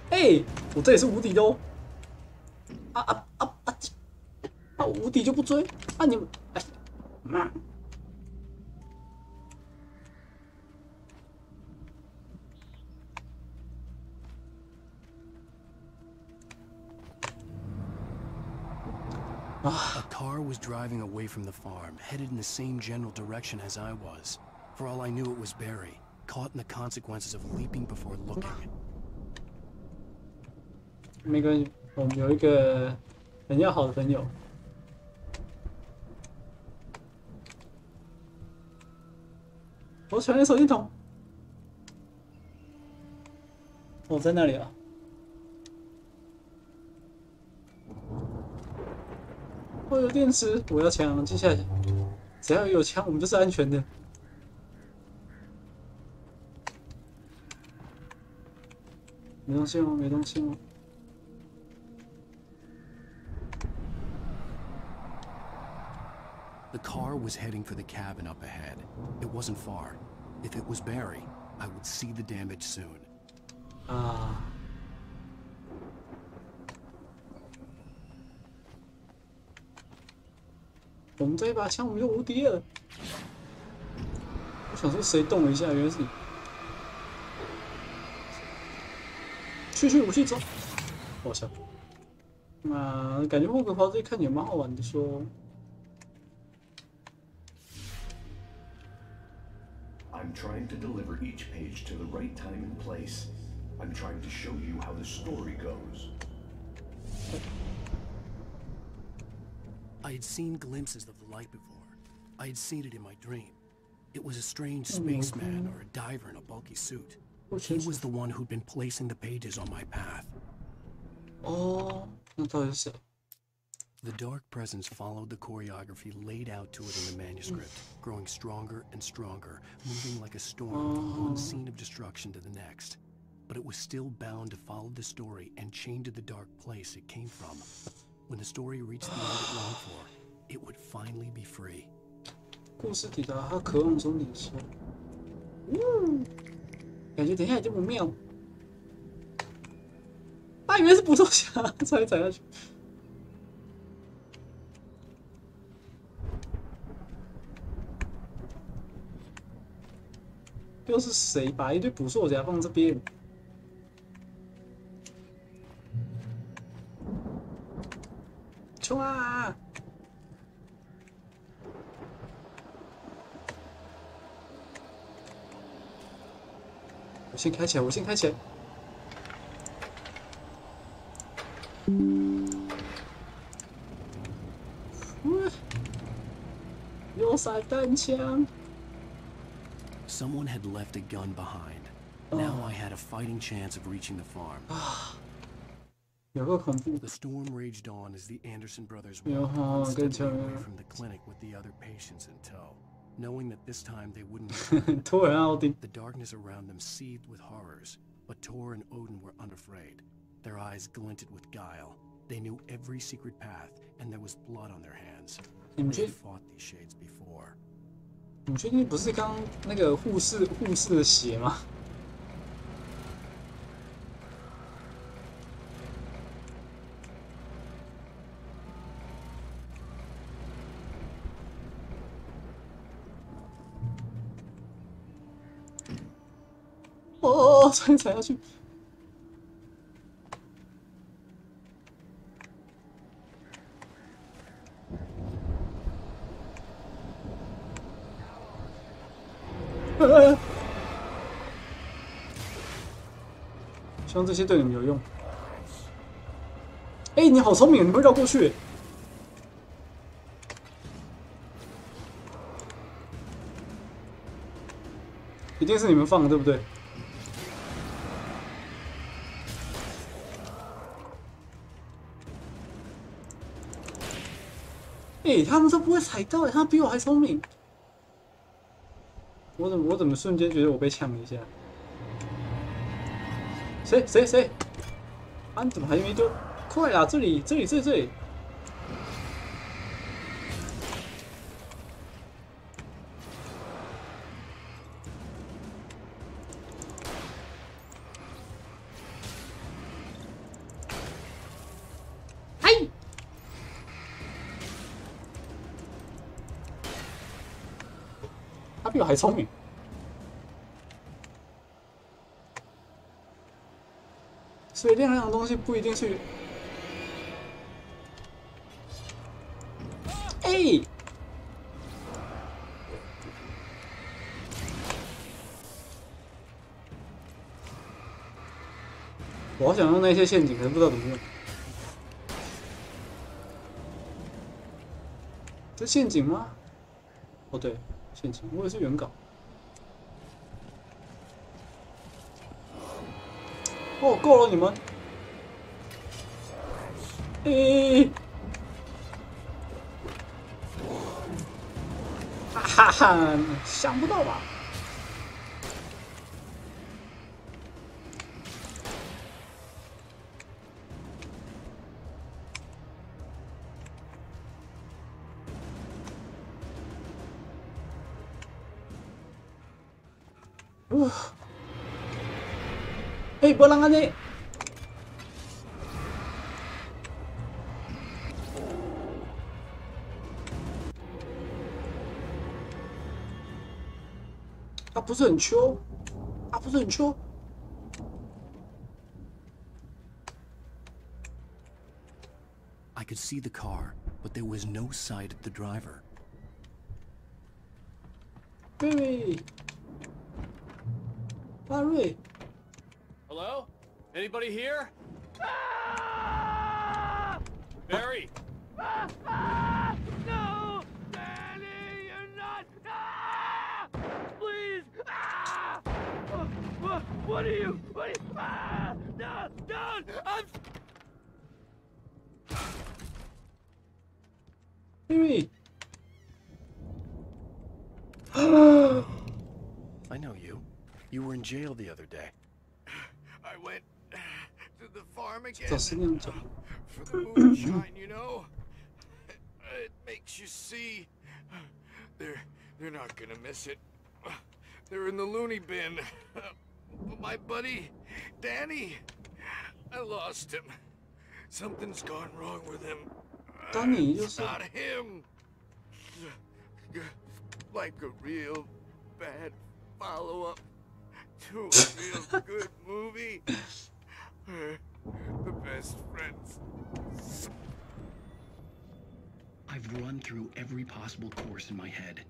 哎，我这也是无敌的哦！无敌就不追啊！你们哎妈！A car was driving away from the farm, headed in the same general direction as I was. For all I knew, it was Barry, caught in the consequences of leaping before looking. 没关系，我们有一个很要好的朋友。我抢你手电筒。我在那里啊。我有电池，我要抢。接下来，只要有枪，我们就是安全的。没东西哦，没东西哦。The car was heading for the cabin up ahead. It wasn't far. If it was Barry, I would see the damage soon. 啊。我们这一把枪，我们就无敌了。我想说谁动了一下，原来是你。去，武器走。我操！感觉霍格华兹看起来蛮好玩的，说。I'm trying to deliver each page to the right time and place. I'm trying to show you how the story goes. I had seen glimpses of the light before. I had seen it in my dream. It was a strange spaceman or a diver in a bulky suit. He was the one who'd been placing the pages on my path. Oh,那到底是谁？ The dark presence followed the choreography laid out to it in the manuscript, growing stronger and stronger, moving like a storm from one scene of destruction to the next. But it was still bound to follow the story and chained to the dark place it came from. When the story reached the end it longed for, it would finally be free. 故事抵达他渴望中的时候，感觉等一下有点不妙。他以为是捕捉侠，差点踩下去。又是谁把一堆捕兽夹放这边？冲啊！我先开起来，我先开起来。有散弹枪。 Someone had left a gun behind. Now I had a fighting chance of reaching the farm. 有个恐怖。 The storm raged on as the Anderson brothers 有 walked 跟 steadily 前 away from the clinic with the other patients in tow, knowing that this time they wouldn't return. 突然奥丁。 The darkness around them seethed with horrors, but Tor and Odin were unafraid. Their eyes glinted with guile. They knew every secret path, and there was blood on their hands. They had fought these shades before. 你确定不是刚那个护士的血吗？哦，差点踩下去。希望这些对你们有用。哎，你好聪明，你会绕过去。一定是你们放的，对不对？哎，他们都不会踩到，他比我还聪明。我怎么瞬间觉得我被呛了一下？谁？啊，你怎么还没丢？快啦！这里！哎！他比我还聪明。所以亮亮的东西不一定是。哎！我好想用那些陷阱，可是不知道怎么用。这陷阱吗？哦，对，陷阱，我也是原稿。哦，够了你们！哎！哈哈，想不到吧？哎，不能安尼！他不是很秋，他不是很秋。I could see the car, but there was no sight of the driver. Barry. Hello? Anybody here? Ah! Barry! No! Danny, you're not! Ah! Please! Ah! What are you? Ah! No! Don't! Barry! I know you. You were in jail the other day. I went to the farm again for the moonshine, you know? It makes you see. They're not gonna miss it. They're in the loony bin. But my buddy, Danny, I lost him. Something's gone wrong with him. It's not him. Like a real bad follow-up to a real good movie. The best friends. I've run through every possible course in my head.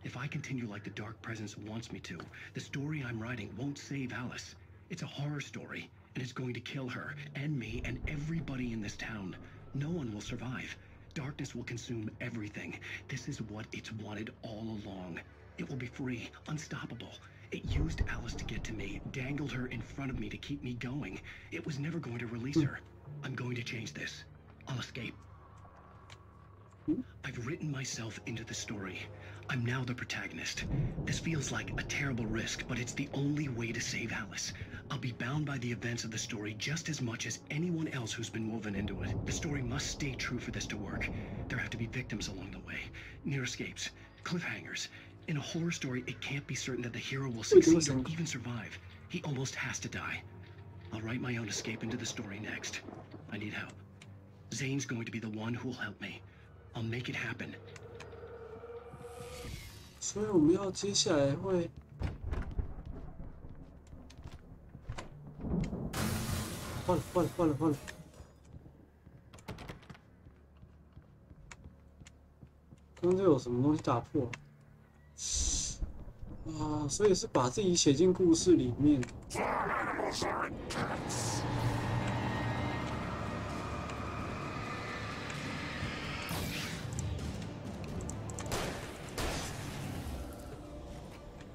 If I continue like the Dark Presence wants me to, the story I'm writing won't save Alice. It's a horror story, and it's going to kill her, and me, and everybody in this town. No one will survive. Darkness will consume everything. This is what it's wanted all along. It will be free, unstoppable. It used Alice to get to me, dangled her in front of me to keep me going. It was never going to release her. I'm going to change this. I'll escape. I've written myself into the story. I'm now the protagonist. This feels like a terrible risk, but it's the only way to save Alice. I'll be bound by the events of the story just as much as anyone else who's been woven into it. The story must stay true for this to work. There have to be victims along the way, near escapes, cliffhangers. In a horror story, it can't be certain that the hero will succeed or even survive. He almost has to die. I'll write my own escape into the story next. I need help. Zane's going to be the one who'll help me. I'll make it happen. 所以我们要接下来会坏了，坏了，坏了，坏了！刚刚就有什么东西打破了啊！所以是把自己写进故事里面。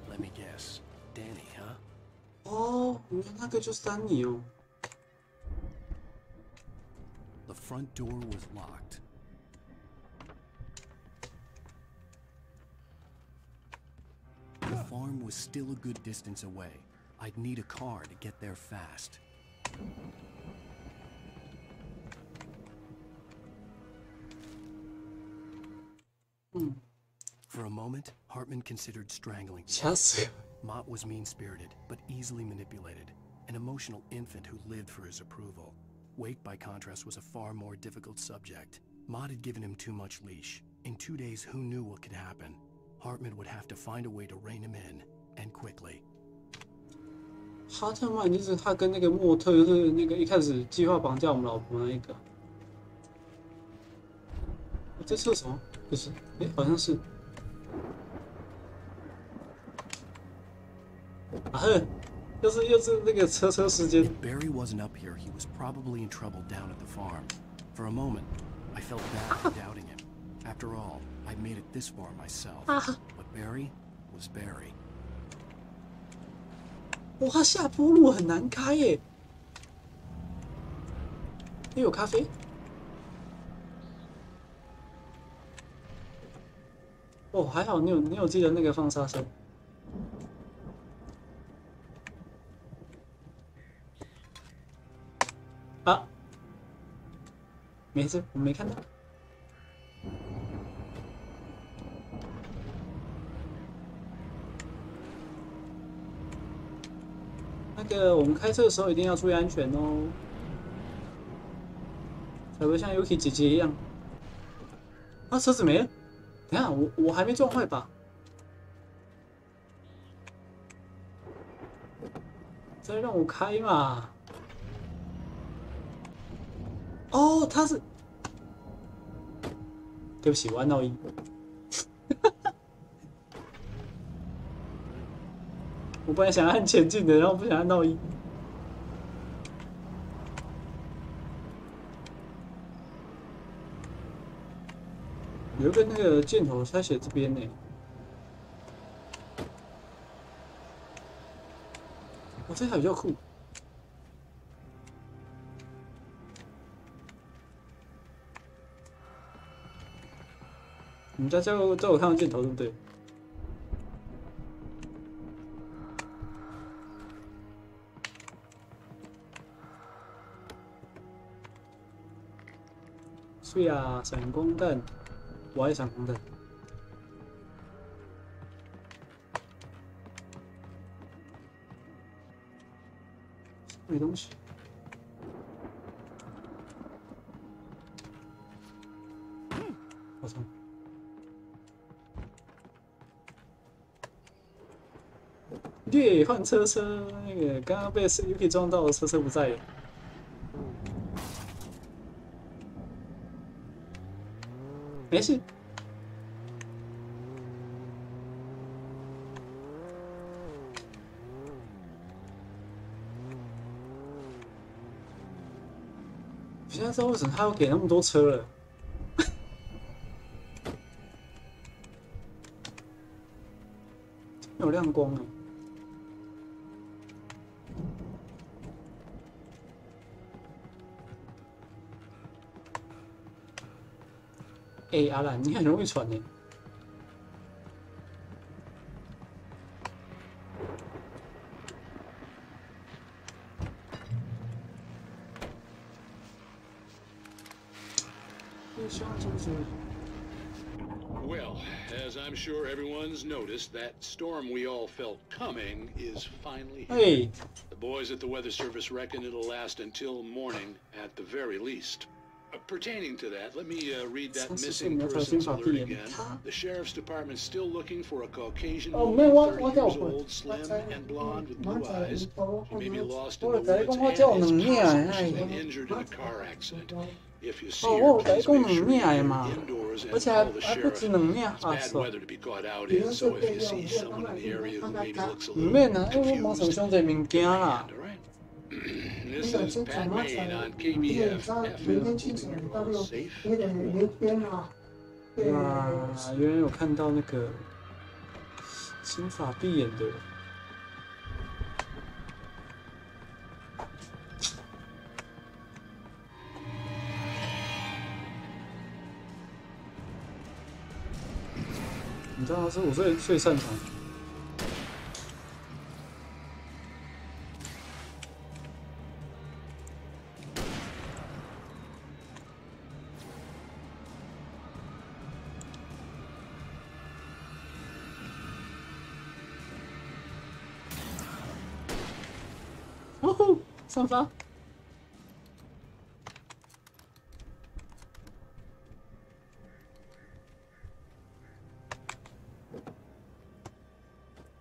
Let me guess, Danny, huh? 哦，原来那个就是丹尼哦。The front door was locked. The farm was still a good distance away. I'd need a car to get there fast. For a moment, Hartman considered strangling me. Mott was mean-spirited, but easily manipulated. An emotional infant who lived for his approval. Wake, by contrast, was a far more difficult subject. Mott had given him too much leash. In 2 days, who knew what could happen? Hartman would have to find a way to rein him in, and quickly. 哈特曼就是他跟那个莫特，就是那个一开始计划绑架我们老婆那一个。这是什么？不是，哎，好像是。啊呵，又是那个车时间。If Barry wasn't up here, he was probably in trouble down at the farm. For a moment, I felt bad for doubting him. After all, I made it this far myself. But Barry was Barry. 哇，下坡路很难开耶！也有咖啡。哦，还好你有记得那个放刹车。啊，没事，我没看到。那个我们开车的时候一定要注意安全哦，才不会像 YUUKI 姐姐一样。啊，车子没了！等一下，我还没撞坏吧？再让我开嘛！哦，他是，对不起，我按闹音。我本来想按前进的，然后不想按闹音。有一个那个箭头，它写这边呢。哦，这台比较酷。你在我看到箭头，对不对？所以啊，闪光弹，我爱闪光弹。没东西。好惨。耶，换车，那个刚刚被 YUUKI 撞到，车不在了。没事。我现在知道为什么他要给那么多车了。有亮光哎。哎，阿兰，你很容易传呢。Well, as I'm sure everyone's noticed, that storm we all felt coming is finally here. Hey. The boys at the Weather Service reckon it'll last until morning at the very least. Pertaining to that, let me read that missing persons alert again. The sheriff's department's still looking for a Caucasian woman, 30 years old, slim and blonde with blue eyes. She may be lost in the woods and is possible she's been injured in a car accident. If you see her, please make sure you're indoors and call the sheriff. It's bad weather to be caught out in, so if you see someone in the area who maybe looks a little confused, all right? This is Pat Maine on KBF FM. Safe. 哇，原来有看到那个金发碧眼的。你知道他是我最擅长的。哦吼，上发。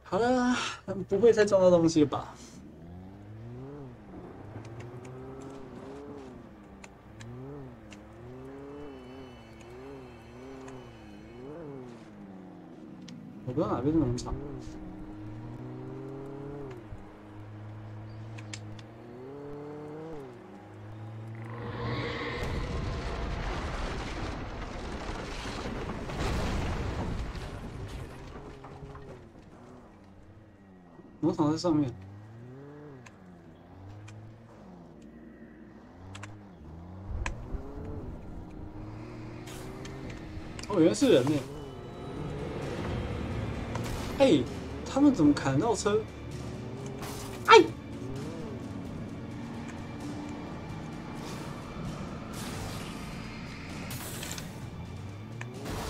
好了，不会再撞到东西了吧？我不知道哪边是农场。农场在上面。哦，原来是人呢。哎，他们怎么砍到车？哎！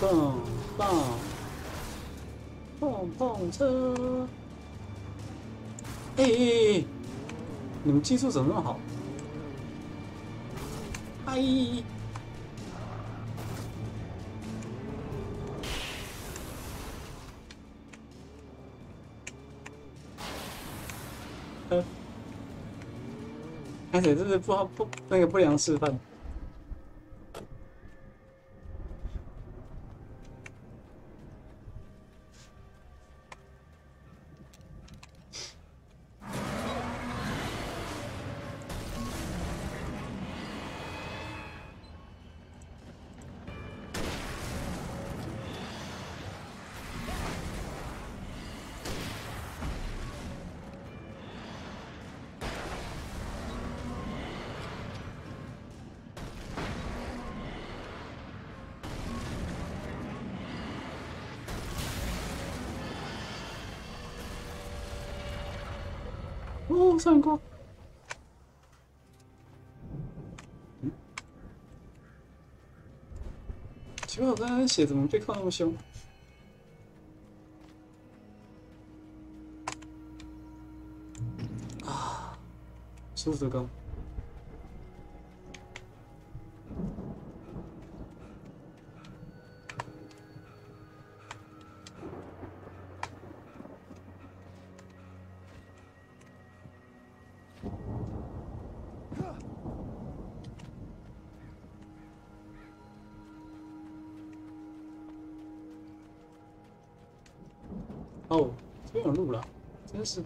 棒棒碰碰车！哎，你们技术怎么那么好？哎！而且这是不良示范。哦，闪光！奇怪，我刚才血怎么被扣那么凶？啊，舒服的刚。哦，这边有路了，真是。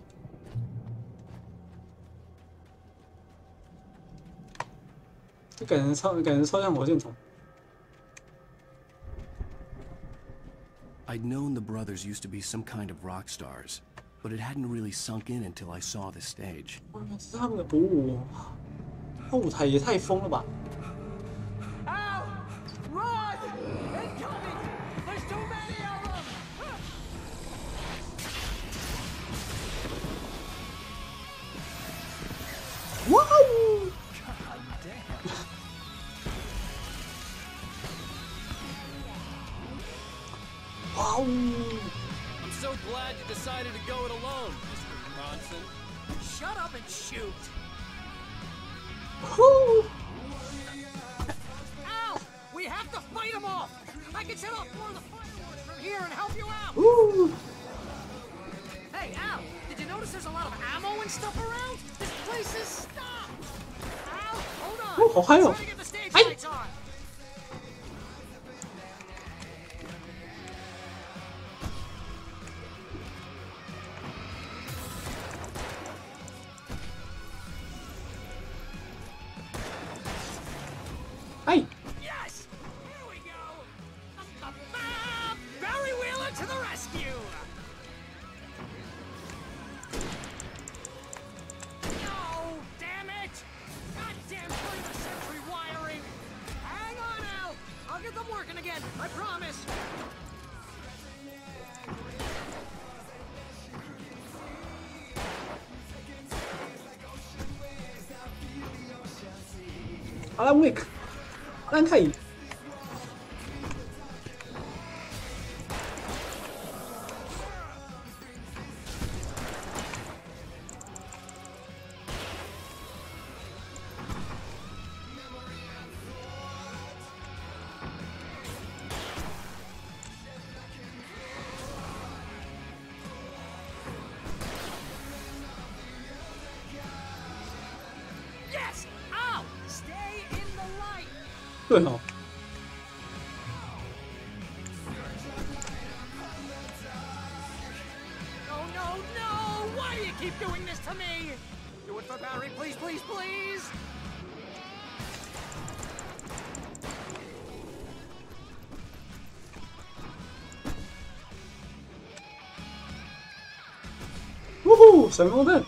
这感觉超像火箭筒。I'd known the brothers used to be some kind of rock stars, but it hadn't really sunk in until I saw the stage. 这是他们的鼓舞，他舞台也太疯了吧！ 哇哦！哇哦 I'm so glad you decided to go it alone, Mr. Bronson. Shut up and shoot. set off more of the fireworks from here and help you out. Ooh. Hey, Al, did you notice there's a lot of ammo and stuff around? This place is stopped. Al, hold on. Oh, 好嗨哦！ Try to get the stage lights on. 哎 Yes! Here we go! Barry Wheeler to the rescue! No! Damn it! Goddamn 20th century wiring! Hang on, Al! I'll get them working again, I promise! Alan Wake， Alan 太乙。Yes! Al! Stay in the light! 对哦。 No, no, no! Why do you keep doing this to me? Do it for Barry, please, please, please!呜呼，闪光弹！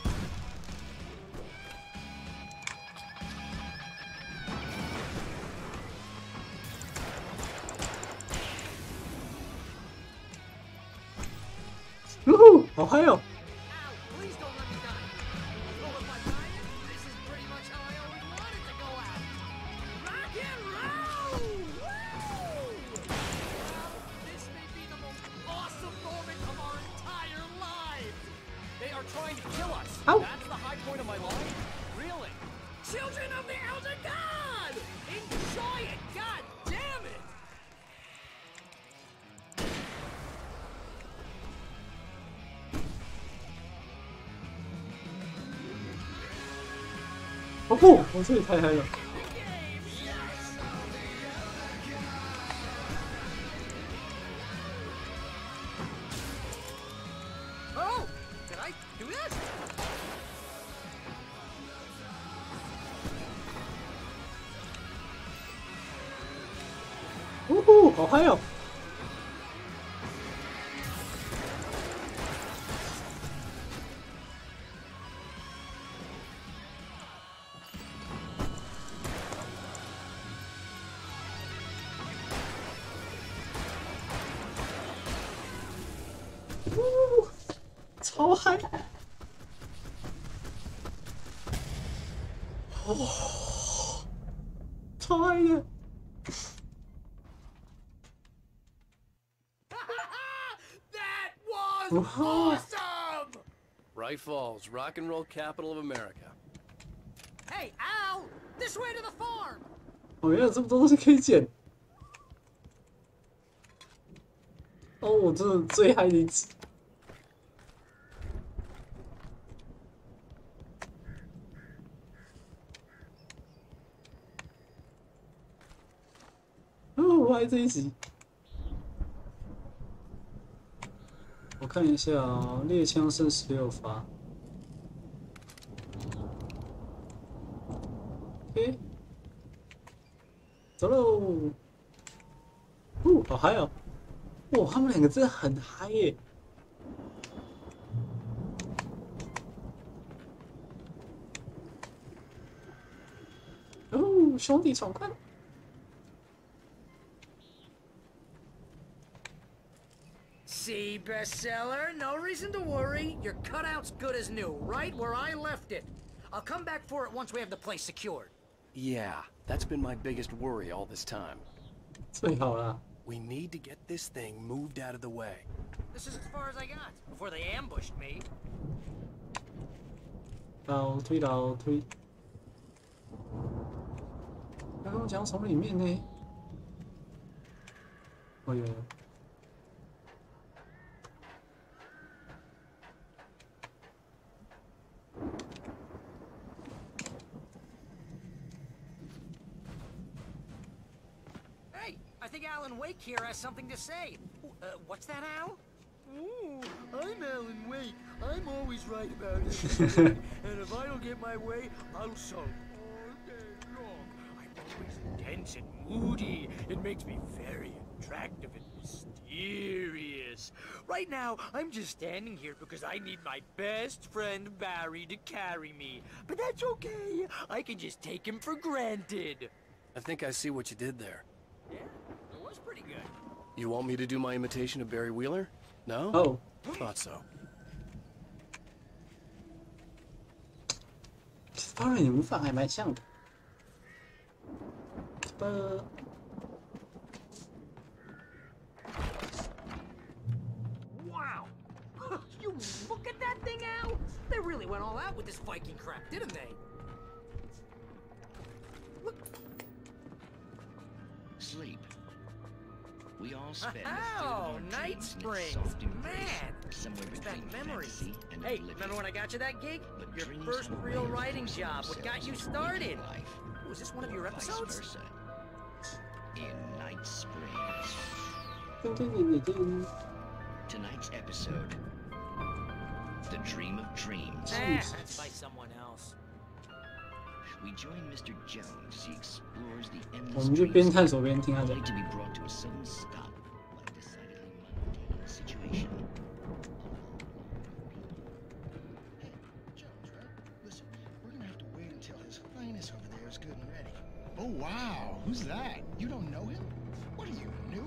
呜呼，好嗨哦！ Please don't let me die. Well, if I die, this is pretty much how I always wanted to go out. Rock and roll! Woo! This may be the most awesome moment of our entire lives. They are trying to kill us. Ow. That's the high point of my life? Really? Children of the Elder God! Enjoy it! God damn it! 哦不，我这里太嗨了！ Oh! Did I do that? 呜呼，好嗨哦！ 呜，超嗨！哦，超嗨的！ That was Wow. awesome! Bright Falls, rock and roll capital of America. Hey, Al! This way to the farm! 哦，原来有这么多东西可以捡。哦，我真的最嗨的一集。哦，我爱这一集。我看一下哦，猎枪剩16发。OK， 走喽！哦，好嗨哦！哇，他们两个真的很嗨耶！哦，兄弟闯关！ See, bestseller, no reason to worry. Your cutout's good as new, right where I left it. I'll come back for it once we have the place secured. Yeah, that's been my biggest worry all this time. 最好啦。 We need to get this thing moved out of the way. This is as far as I got, before they ambushed me. 倒推倒推。刚刚讲从里面呢。哦有。Hey, I think Alan Wake here has something to say. What's that, Al? Ooh, I'm Alan Wake. I'm always right about everything. And if I don't get my way, I'll sulk all day long. I'm always intense and moody. It makes me very attractive and mysterious. Right now, I'm just standing here because I need my best friend Barry to carry me. But that's okay. I can just take him for granted. I think I see what you did there. Yeah, it was pretty good. You want me to do my imitation of Barry Wheeler? No? Oh. Thought so. 发瑞，你模仿还蛮像的。Wow! You look at that thing, Al! They really went all out with this Viking crap, didn't they? Look. Sleep. We all spend Oh, Night Springs! Man! It's that memory. Hey, remember when I got you that gig? Your first real writing job. What got you started? Was this one of your episodes? In Night Springs. Tonight's episode, The Dream of Dreams. That's by someone else. We join Mr. Jones. He explores the 我 endless 们就边 dreams 探索边听他讲。 only to be brought to a sudden stop by a decidedly mundane situation. Listen, we're gonna have to wait until His Highness over there is good and ready. Oh, wow. Who's that? You don't know him? What are you, new?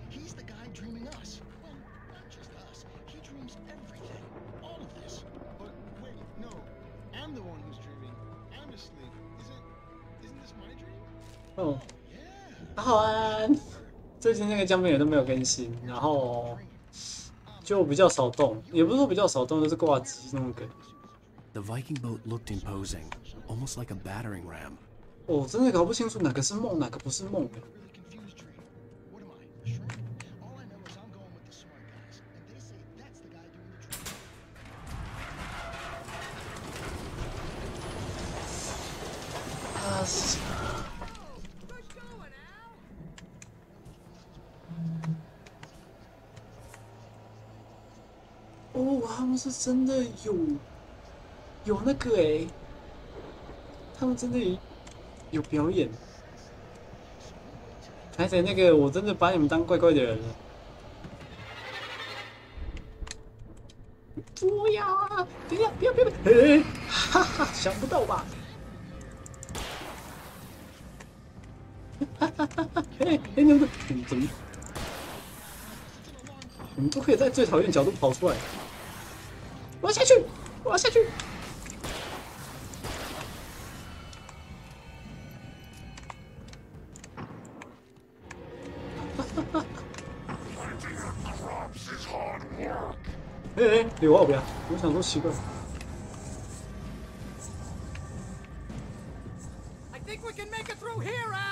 He's the guy dreaming us. Well, not just us. He dreams everything. All of this. But wait, no. I'm the one who's dreaming. I'm asleep. Isn't this my dream? 哦，好安。最近那个江边也都没有更新，然后就比较少动，也不是说比较少动，就是挂机那种梗。 The Viking boat looked imposing, almost like a battering ram. 哦，真的搞不清楚哪个是梦，哪个不是梦。啊！哦，他们是真的有那个哎，他们真的有表演。还在那个，我真的把你们当怪怪的人了。不要啊！不要！哎，哈哈，想不到吧？哈哈哈哈！哎，你们怎么？你们都可以在最讨厌角度跑出来。我要下去！我要下去！哎，有啊，不要！我想说奇怪。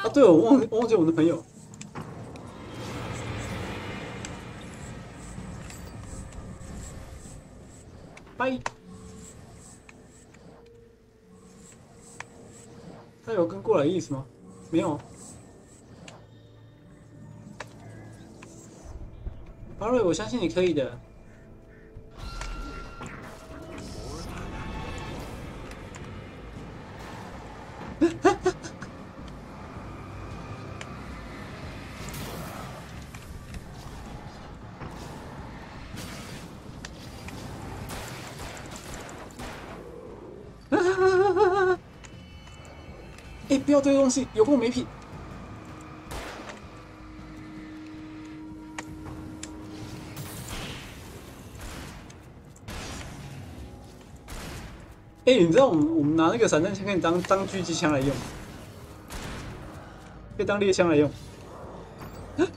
啊，对了，我忘记我的朋友。拜。他有跟过来的意思吗？没有。巴瑞，我相信你可以的。哎，不要这个东西，有够没品！哎，你知道我们拿那个散弹枪可以当狙击枪来用，可以当猎枪来用。哎，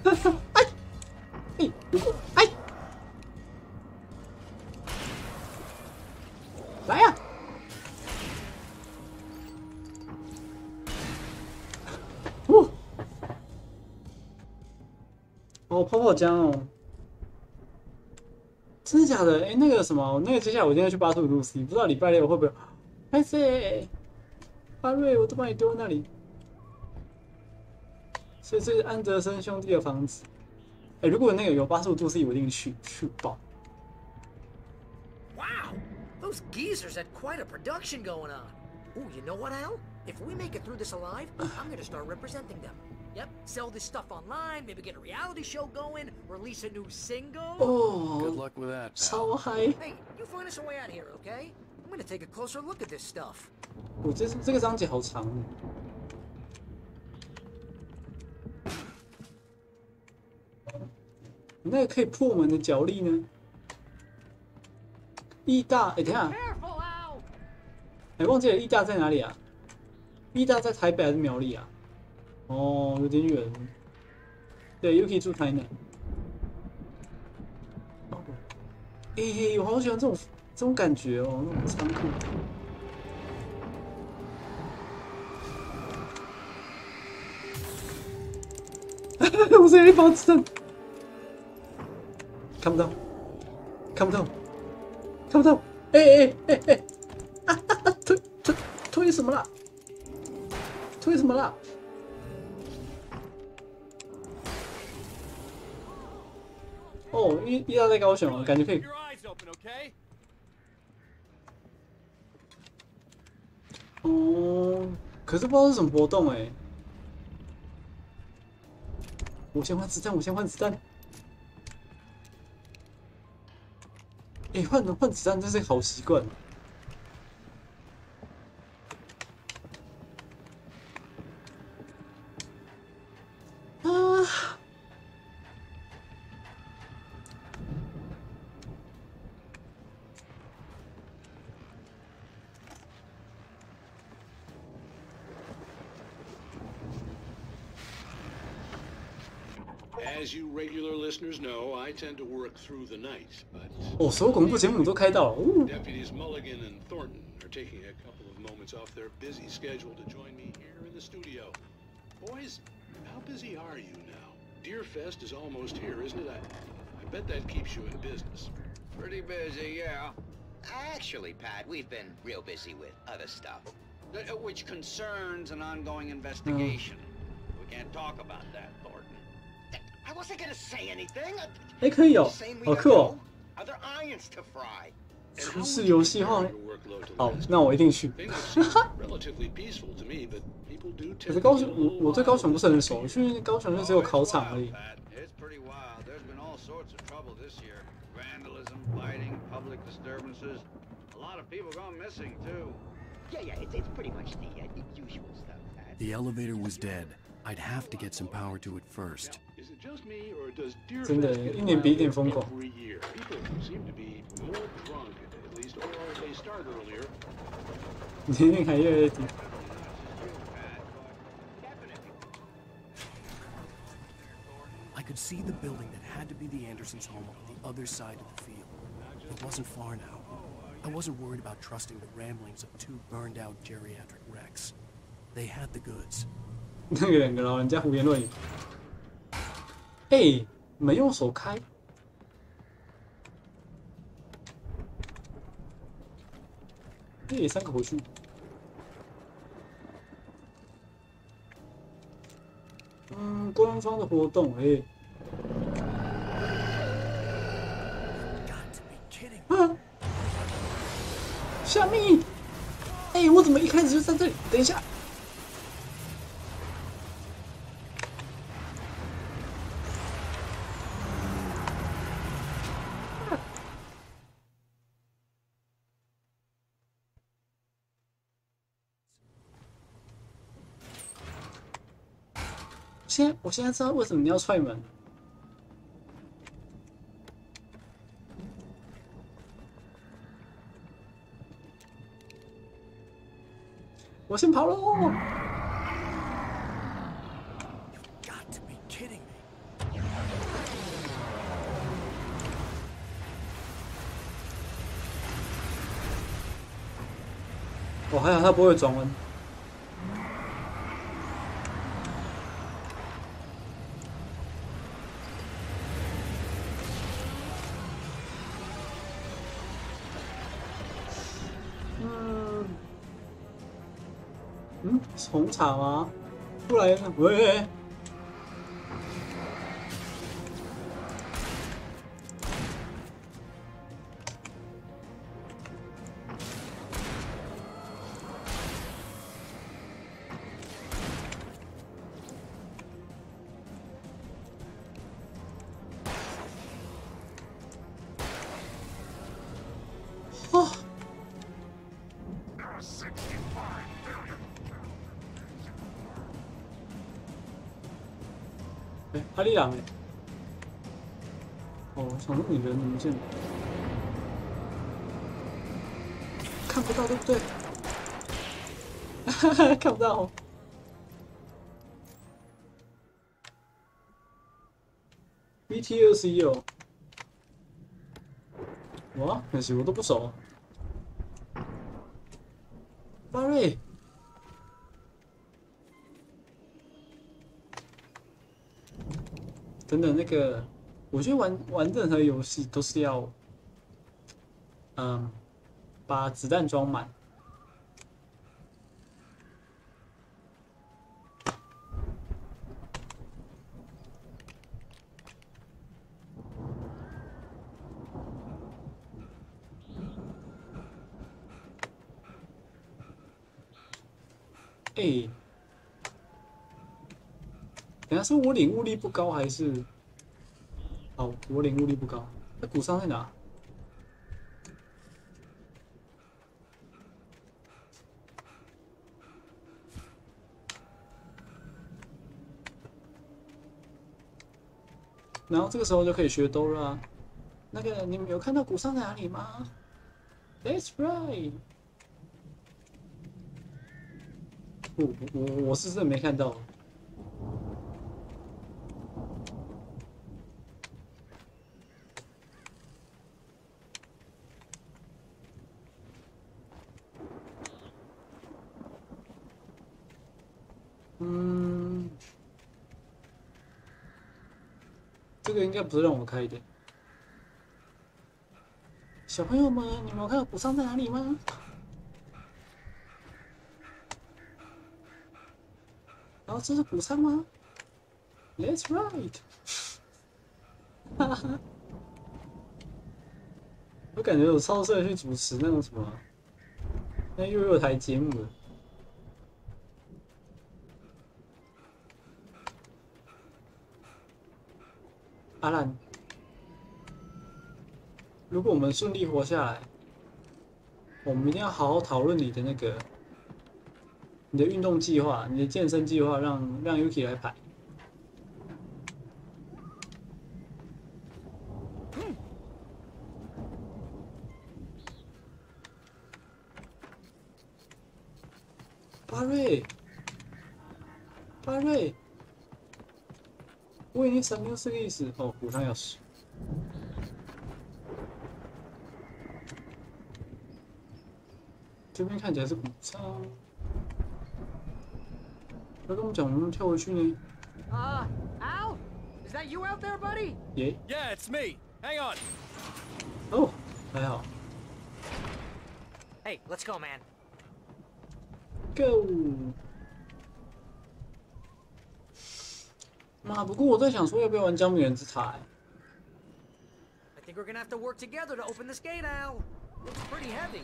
哎，有够哎！来呀！ 哦，哦，泡泡浆哦，真的假的？哎，那个什么，那个接下来我一定要去85度 C， 不知道礼拜六会不会？拍谁？巴瑞，我都把你丢那里。所以这是安德森兄弟的房子。哎，如果那个有85度 C， 我一定去爆。Wow, those geezers had quite a production going on. Ooh, you know what, Al? If we make it through this alive, I'm gonna start representing them. Yep, sell this stuff online, maybe get a reality show going, release a new single. Oh, good luck with that. 超嗨！ Hey, you find us a way out here, okay? I'm gonna take a closer look at this stuff. 我这个章节好长哦。那个可以破门的脚力呢？义大，哎，等一下，哎，忘记了义大在哪里啊？义大在台北还是苗栗啊？哦，有点远。对 ，Yuki 住台南。哎，我好喜欢这种感觉哦，那种仓库。我这里包子弹，看不到，看不到，看不到！哎！推什么啦？推什么啦？哦，一大在高雄，感觉可以。哦，可是不知道是什么活动哎。我先换子弹，哎，换子弹，这是好习惯。啊！ As you regular listeners know, I tend to work through the night, but 哦，所有广播节目都开到了。哦 Deputies Mulligan and Thornton are taking a couple of moments off their busy schedule to join me here in the studio. Boys, how busy are you now? Deerfest is almost here, isn't it? I bet that keeps you in business. Pretty busy, yeah. Actually, Pat, we've been real busy with other stuff, which concerns an ongoing investigation. We can't talk about that, Thornton. I wasn't gonna say anything. 哎，可以哦，好酷哦！ Other irons to fry. 厨师游戏化，好，那我一定去。可是高雄，我对高雄不是很熟，因为高雄就只有考场而已。 It's pretty wild. There's been all sorts of trouble this year. Vandalism, fighting, public disturbances. A lot of people gone missing too. Yeah, it's pretty much the usual stuff. The elevator was dead. I'd have to get some power to it first. Is it just me, or does 真的， Deerfest 一年比一年疯狂。 every year? People seem to be more drunk, at least, or they start earlier. 年龄还越来越低。 I could see the building that had to be the Andersons' home on the other side of the field. It wasn't far now. I wasn't worried about trusting the ramblings of two burned-out geriatric wrecks. They had the goods. 那个两个老人家胡言乱语。哎，门用手开。哎，三个回去。官方的活动，哎。啊！虾米？哎，我怎么一开始就在这里？等一下。 我现在知道为什么你要踹门。我先跑喽！我还好，他不会转弯。嗯，是红茶吗？不然呢？喂。哦。阿里郎哎，哦，我想说你人怎么见？看不到对不对？哈哈，看不到。BT21哦，哇，可惜我都不熟。巴瑞。等等，那个，我觉得玩任何游戏都是要，把子弹装满。哎，等下是我领悟力不高还是？哦，我领悟力不高。那骨伤在哪？然后这个时候就可以学兜了。那个，你们有看到骨伤在哪里吗 ？That's right。我是真的没看到。这个应该不是让我开的。小朋友们，你们有看到骨伤在哪里吗？然后这是骨伤吗 ？That's right 哈哈，我感觉我超适合去主持那种什么，那又有台节目了。阿兰，如果我们顺利活下来，我们一定要好好讨论你的那个，你的运动计划，你的健身计划，让 Yuki 来排。巴瑞，巴瑞。我已经闪没有这个意思哦，骨伤钥匙。这边看起来是骨伤。他跟我们讲，我们跳回去呢。Al? Is that you out there, buddy? Yeah, it's me. Hang on. 哦，还好。Hey, let's go, man. Go. 妈，不过我在想说，要不要玩姜饼人之塔？ I think we're gonna have to work together to open this gate, Al. It's pretty heavy.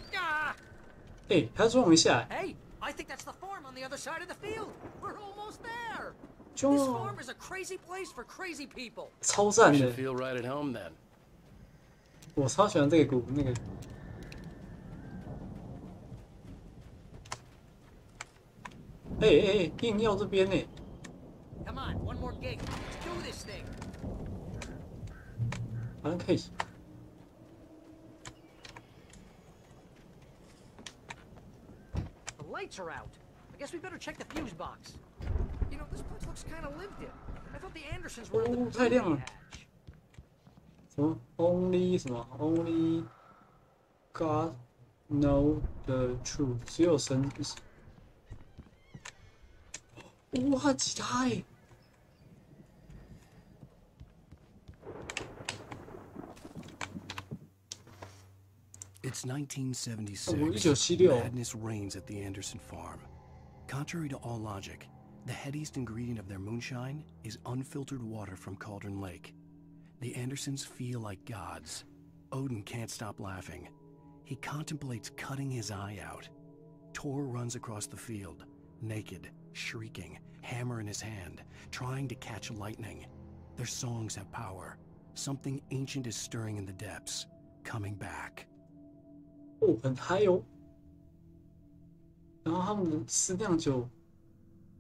哎，还要撞一下。Hey, I think that's the farm on the other side of the field. We're almost there. 撞。 This farm is a crazy place for crazy people. 超赞的。Feel right at home then. 我超喜欢这个那个。哎，硬要这边呢。 Come on, one more gig. Let's do this thing. 好像可以。The lights are out. I guess we better check the fuse box. You know, this place looks kind of lived in. I thought the Andersons were in the 太亮了。什么 ？Only 什么 ？Only God know the truth， 只有神。哇，吉他哎！ It's 1976. Madness reigns at the Anderson farm. Contrary to all logic, the headiest ingredient of their moonshine is unfiltered water from Cauldron Lake. The Andersons feel like gods. Odin can't stop laughing. He contemplates cutting his eye out. Tor runs across the field, naked, shrieking, hammer in his hand, trying to catch lightning. Their songs have power. Something ancient is stirring in the depths, coming back. 哦，很嗨哦。然后他们的私酿酒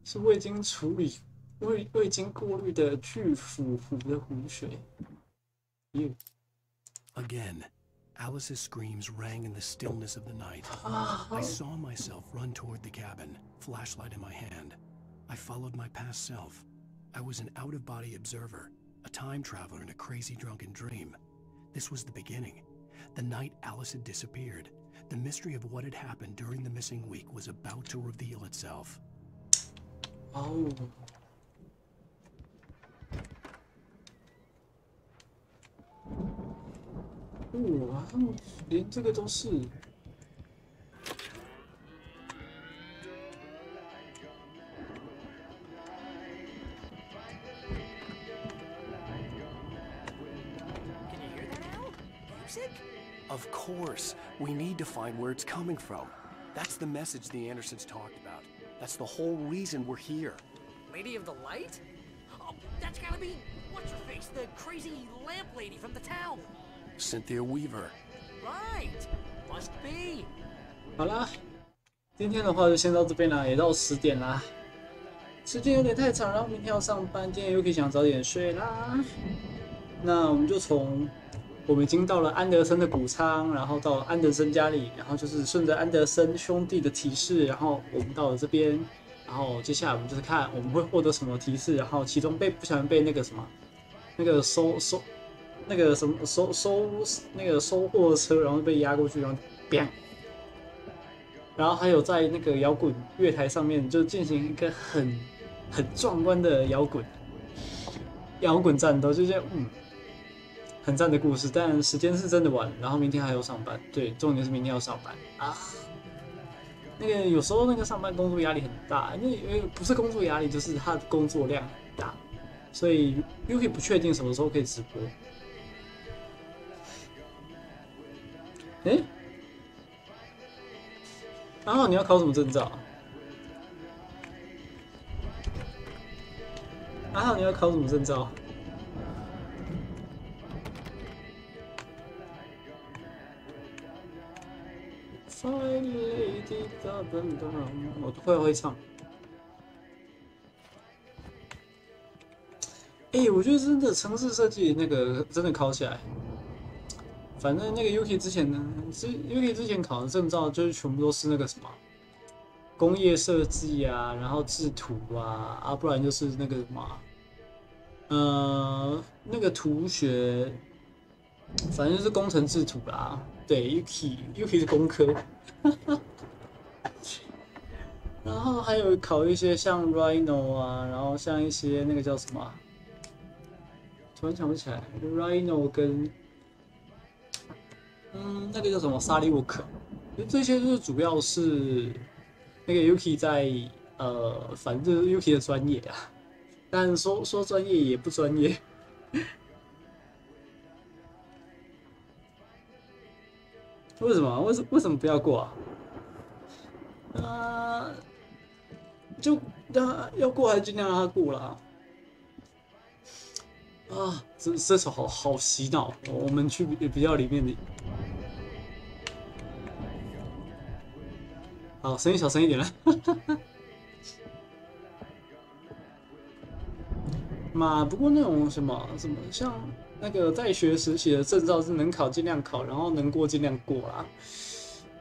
是未经处理、未经过滤的巨腐湖的湖水。Again, Alice's screams rang in the stillness of the night. I saw myself run toward the cabin, flashlight in my hand. I followed my past self. I was an out-of-body observer, a time traveler in a crazy drunken dream. This was the beginning. The night Alice had disappeared. The mystery of what had happened during the missing week was about to reveal itself. Oh. 哇，他们连这个都是。Of course, we need to find where it's coming from. That's the message the Andersons talked about. That's the whole reason we're here. Lady of the Light? Oh, that's gotta be what's her face, the crazy lamp lady from the town. Cynthia Weaver. Right, must be. 好啦，今天的话就先到这边啦，也到10点啦。时间有点太长，然后明天要上班，今天又可以想早点睡啦。那我们就从我们已经到了安德森的谷仓，然后到了安德森家里，然后就是顺着安德森兄弟的提示，然后我们到了这边，然后接下来我们就是看我们会获得什么提示，然后其中不小心被那个什么，那个收货车，然后被压过去，然后砰，然后还有在那个摇滚乐台上面就进行一个很壮观的摇滚战斗，就是很赞的故事，但时间是真的晚，然后明天还要上班。对，重点是明天要上班啊。那个有时候那个上班工作压力很大，因为不是工作压力，就是他的工作量很大，所以 YUUKI 不确定什么时候可以直播。然后你要考什么证照？然后你要考什么证照？我都快会唱。我觉得真的城市设计那个真的考起来。反正那个 YUUKI 之前呢，YUUKI 之前考的证照就是全部都是那个什么工业设计啊，然后制图啊，不然就是那个什么，那个图学，反正就是工程制图啦。对 ，YUUKI 是工科，然后还有考一些像 Rhino 啊，然后像一些那个叫什么，突然想不起来 ，Rhino 跟。那个叫什么沙利沃克，这些就是主要是那个 YUUKI 在反正就是 YUUKI 的专业啊，但说专业也不专业。为什么？为什么不要过啊？就让他要过还是尽量让他过啦。这首好洗脑，我们去比较里面的。好，声音小声一点了。不过那种什么像那个在学时期的证照是能考尽量考，然后能过尽量过啦。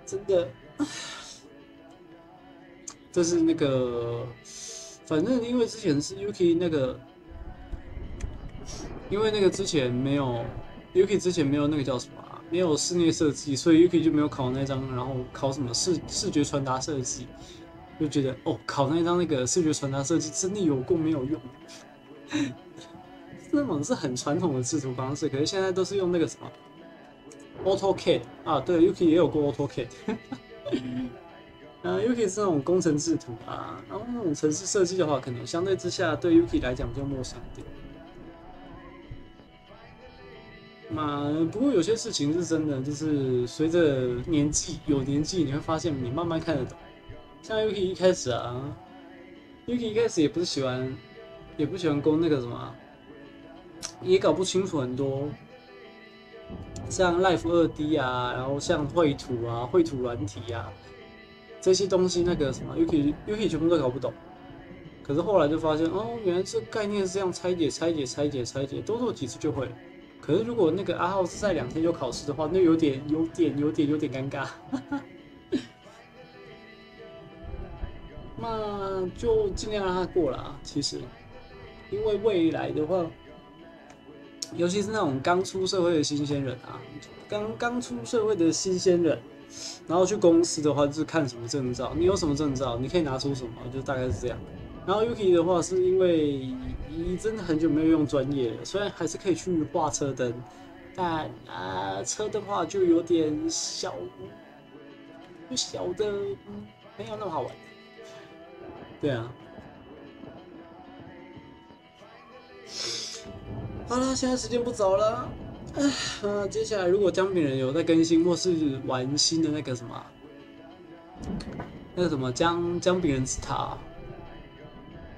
真的，这是那个，反正因为之前是 YUUKI 那个。因为那个之前没有 YUUKI 之前没有那个叫什么没有室内设计，所以 YUUKI 就没有考那张，然后考什么视觉传达设计，就觉得考那张那个视觉传达设计真的有够没有用，那种是很传统的制图方式，可是现在都是用那个什么 AutoCAD 啊，对 YUUKI 也有过 AutoCAD， ，YUUKI 是那种工程制图啊，然后那种城市设计的话，可能相对之下对 YUUKI 来讲比较陌生一点。不过有些事情是真的，就是随着年纪你会发现你慢慢看得懂。像 YUUKI 一开始，YUUKI 一开始也不喜欢攻那个什么，也搞不清楚很多，像 Life 2D 啊，然后像绘图啊、绘图软体啊这些东西，那个什么 YUUKI 全部都搞不懂。可是后来就发现，哦，原来这概念是这样拆解，多做几次就会了。可是如果那个阿浩是在2天就考试的话，那有点尴尬。那就尽量让他过啦。其实，因为未来的话，尤其是那种刚出社会的新鲜人啊，刚出社会的新鲜人，然后去公司的话，就是看什么证照，你有什么证照，你可以拿出什么，就大概是这样。然后 YUUKI 的话，是因为真的很久没有用专业了，虽然还是可以去画车灯，但车灯话就有点小的，没有那么好玩。对啊。好了，现在时间不早了。接下来如果姜饼人有在更新或是玩新的那个什么姜饼人之塔，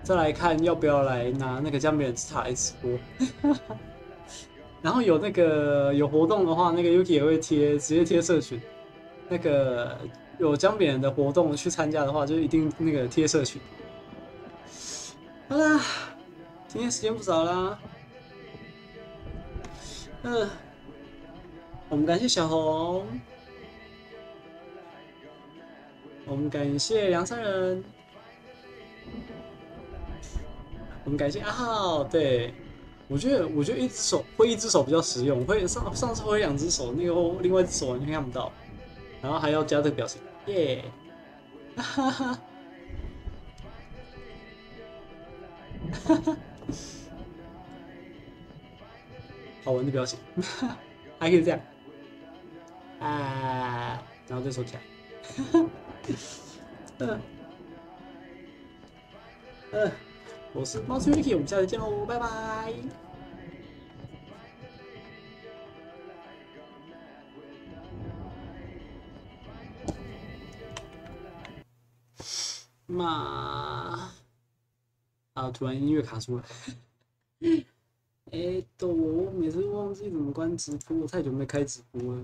再来看要不要来拿那个姜饼人之塔来直播。然后有活动的话，那个 YUUKI 也会直接贴社群。那个有姜饼人的活动去参加的话，就一定那个贴社群。好啦，今天时间不早啦。我们感谢小红，我们感谢梁山人，我们感谢阿浩。对，我觉得一只手比较实用，上次挥2只手，那个另外一只手完全看不到，然后还要加这个表情，耶，哈哈，哈哈，好玩的表情，还可以这样。然后再收起来。我是猫吃 YUUKI，我们下次见喽，拜拜。突然音乐卡住了。我每次忘记怎么关直播，我太久没开直播了。